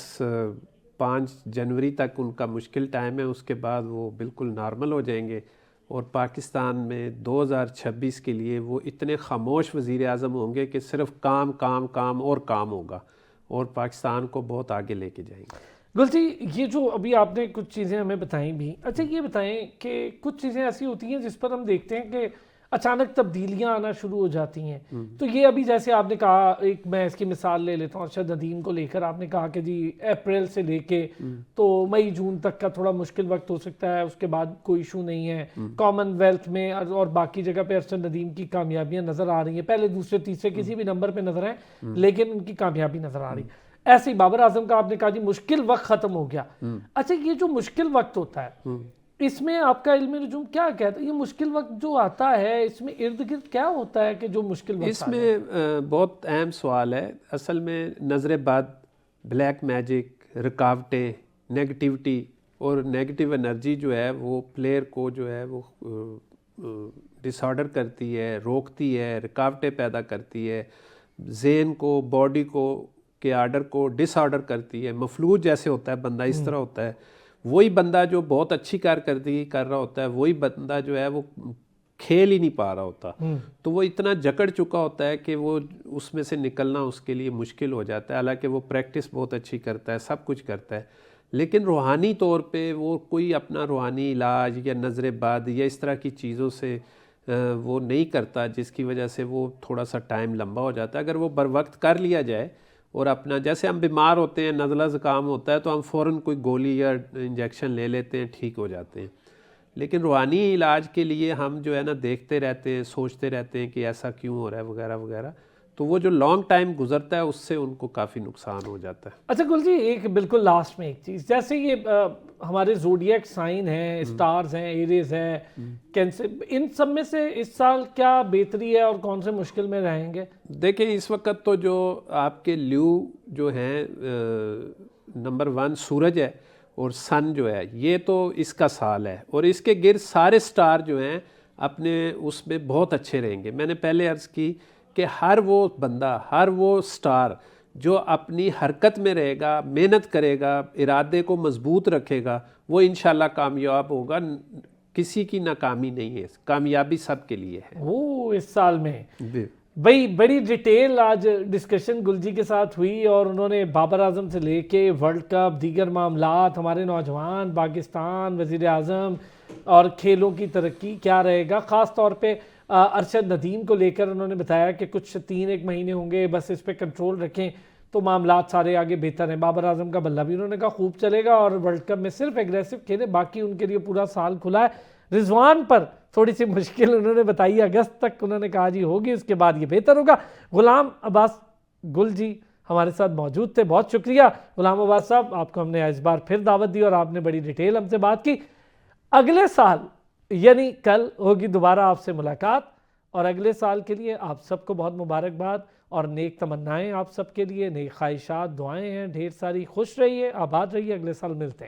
[SPEAKER 5] 5 जनवरी तक उनका मुश्किल टाइम है, उसके बाद वो बिल्कुल नॉर्मल हो जाएंगे, और पाकिस्तान में 2026 के लिए वो इतने खामोश वज़ीर आज़म होंगे कि सिर्फ काम काम काम और काम होगा, और पाकिस्तान को बहुत आगे लेके जाएंगे।
[SPEAKER 1] गुल जी, ये जो अभी आपने कुछ चीज़ें हमें बताई भी, अच्छा ये बताएं कि कुछ चीज़ें ऐसी होती हैं जिस पर हम देखते हैं कि अचानक तब्दीलियां आना शुरू हो जाती हैं। तो ये अभी जैसे आपने कहा, एक मैं इसकी मिसाल ले लेता हूँ, अरशद नदीम को लेकर आपने कहा कि जी अप्रैल से लेके तो मई जून तक का थोड़ा मुश्किल वक्त हो सकता है, उसके बाद कोई इशू नहीं है। कॉमनवेल्थ में और बाकी जगह पे अरशद नदीम की कामयाबियां नजर आ रही हैं, पहले दूसरे तीसरे किसी भी नंबर पे नजर आए, लेकिन उनकी कामयाबी नजर आ रही। ऐसे ही बाबर आजम का आपने कहा जी मुश्किल वक्त खत्म हो गया। अच्छा ये जो मुश्किल वक्त होता है, इसमें आपका इल्म नजूम क्या कहता है? ये मुश्किल वक्त जो आता है, इसमें इर्द गिर्द क्या होता है कि जो मुश्किल वक्त
[SPEAKER 5] इसमें बहुत अहम सवाल है। असल में नज़र बद, ब्लैक मैजिक, रुकावटें, नेगेटिविटी और नेगेटिव एनर्जी जो है वो प्लेयर को जो है वो डिसऑर्डर करती है, रोकती है, रुकावटें पैदा करती है, ज़हन को, बॉडी को के आर्डर को डिसऑर्डर करती है। मफलूज जैसे होता है बंदा, इस तरह होता है। वही बंदा जो बहुत अच्छी कारकर्दगी कर रहा होता है, वही बंदा जो है वो खेल ही नहीं पा रहा होता। तो वो इतना जकड़ चुका होता है कि वो उसमें से निकलना उसके लिए मुश्किल हो जाता है। हालांकि वो प्रैक्टिस बहुत अच्छी करता है, सब कुछ करता है, लेकिन रूहानी तौर पे वो कोई अपना रूहानी इलाज या नज़र-ए-बद या इस तरह की चीज़ों से वो नहीं करता, जिसकी वजह से वो थोड़ा सा टाइम लंबा हो जाता है। अगर वो बर वक्त कर लिया जाए और अपना, जैसे हम बीमार होते हैं, नज़ला ज़ुकाम होता है, तो हम फ़ौरन कोई गोली या इंजेक्शन ले लेते हैं, ठीक हो जाते हैं। लेकिन रूहानी इलाज के लिए हम जो है ना देखते रहते हैं, सोचते रहते हैं कि ऐसा क्यों हो रहा है वगैरह वगैरह, तो वो जो लॉन्ग टाइम गुजरता है उससे उनको काफ़ी नुकसान हो जाता है।
[SPEAKER 1] अच्छा गुल जी, एक बिल्कुल लास्ट में एक चीज़, जैसे ये हमारे ज़ोडिएक साइन हैं, स्टार्स हैं, एरीज हैं, कैंसर, इन सब में से इस साल क्या बेहतरी है और कौन से मुश्किल में रहेंगे?
[SPEAKER 5] देखिए इस वक्त तो जो आपके ल्यू जो हैं, नंबर 1 सूरज है और सन जो है, ये तो इसका साल है, और इसके गिर्द सारे स्टार जो हैं अपने उसमें बहुत अच्छे रहेंगे। मैंने पहले अर्ज़ की कि हर वो बंदा, हर वो स्टार जो अपनी हरकत में रहेगा, मेहनत करेगा, इरादे को मजबूत रखेगा, वो इंशाल्लाह कामयाब होगा। किसी की नाकामी नहीं है, कामयाबी सब के लिए है।
[SPEAKER 1] वो इस साल में भाई बड़ी डिटेल आज डिस्कशन गुलजी के साथ हुई, और उन्होंने बाबर आजम से लेके वर्ल्ड कप, दीगर मामलात, हमारे नौजवान, पाकिस्तान, वज़ीर आज़म और खेलों की तरक्की क्या रहेगा, ख़ास तौर पे अरशद नदीम को लेकर उन्होंने बताया कि कुछ 3-1 महीने होंगे, बस इस पे कंट्रोल रखें तो मामलात सारे आगे बेहतर हैं। बाबर आजम का बल्ला भी उन्होंने कहा खूब चलेगा, और वर्ल्ड कप में सिर्फ एग्रेसिव खेले, बाकी उनके लिए पूरा साल खुला है। रिजवान पर थोड़ी सी मुश्किल उन्होंने बताई, अगस्त तक उन्होंने कहा जी होगी, उसके बाद ये बेहतर होगा। गुलाम अब्बास गुल जी हमारे साथ मौजूद थे, बहुत शुक्रिया गुलाम अब्बास साहब, आपको हमने इस बार फिर दावत दी और आपने बड़ी डिटेल हमसे बात की। अगले साल यानी कल होगी दोबारा आपसे मुलाकात, और अगले साल के लिए आप सबको बहुत मुबारकबाद और नेक तमन्नाएं आप सबके लिए, नेक ख्वाहिशात, दुआएं हैं ढेर सारी। खुश रहिए, आबाद रहिए, अगले साल मिलते हैं।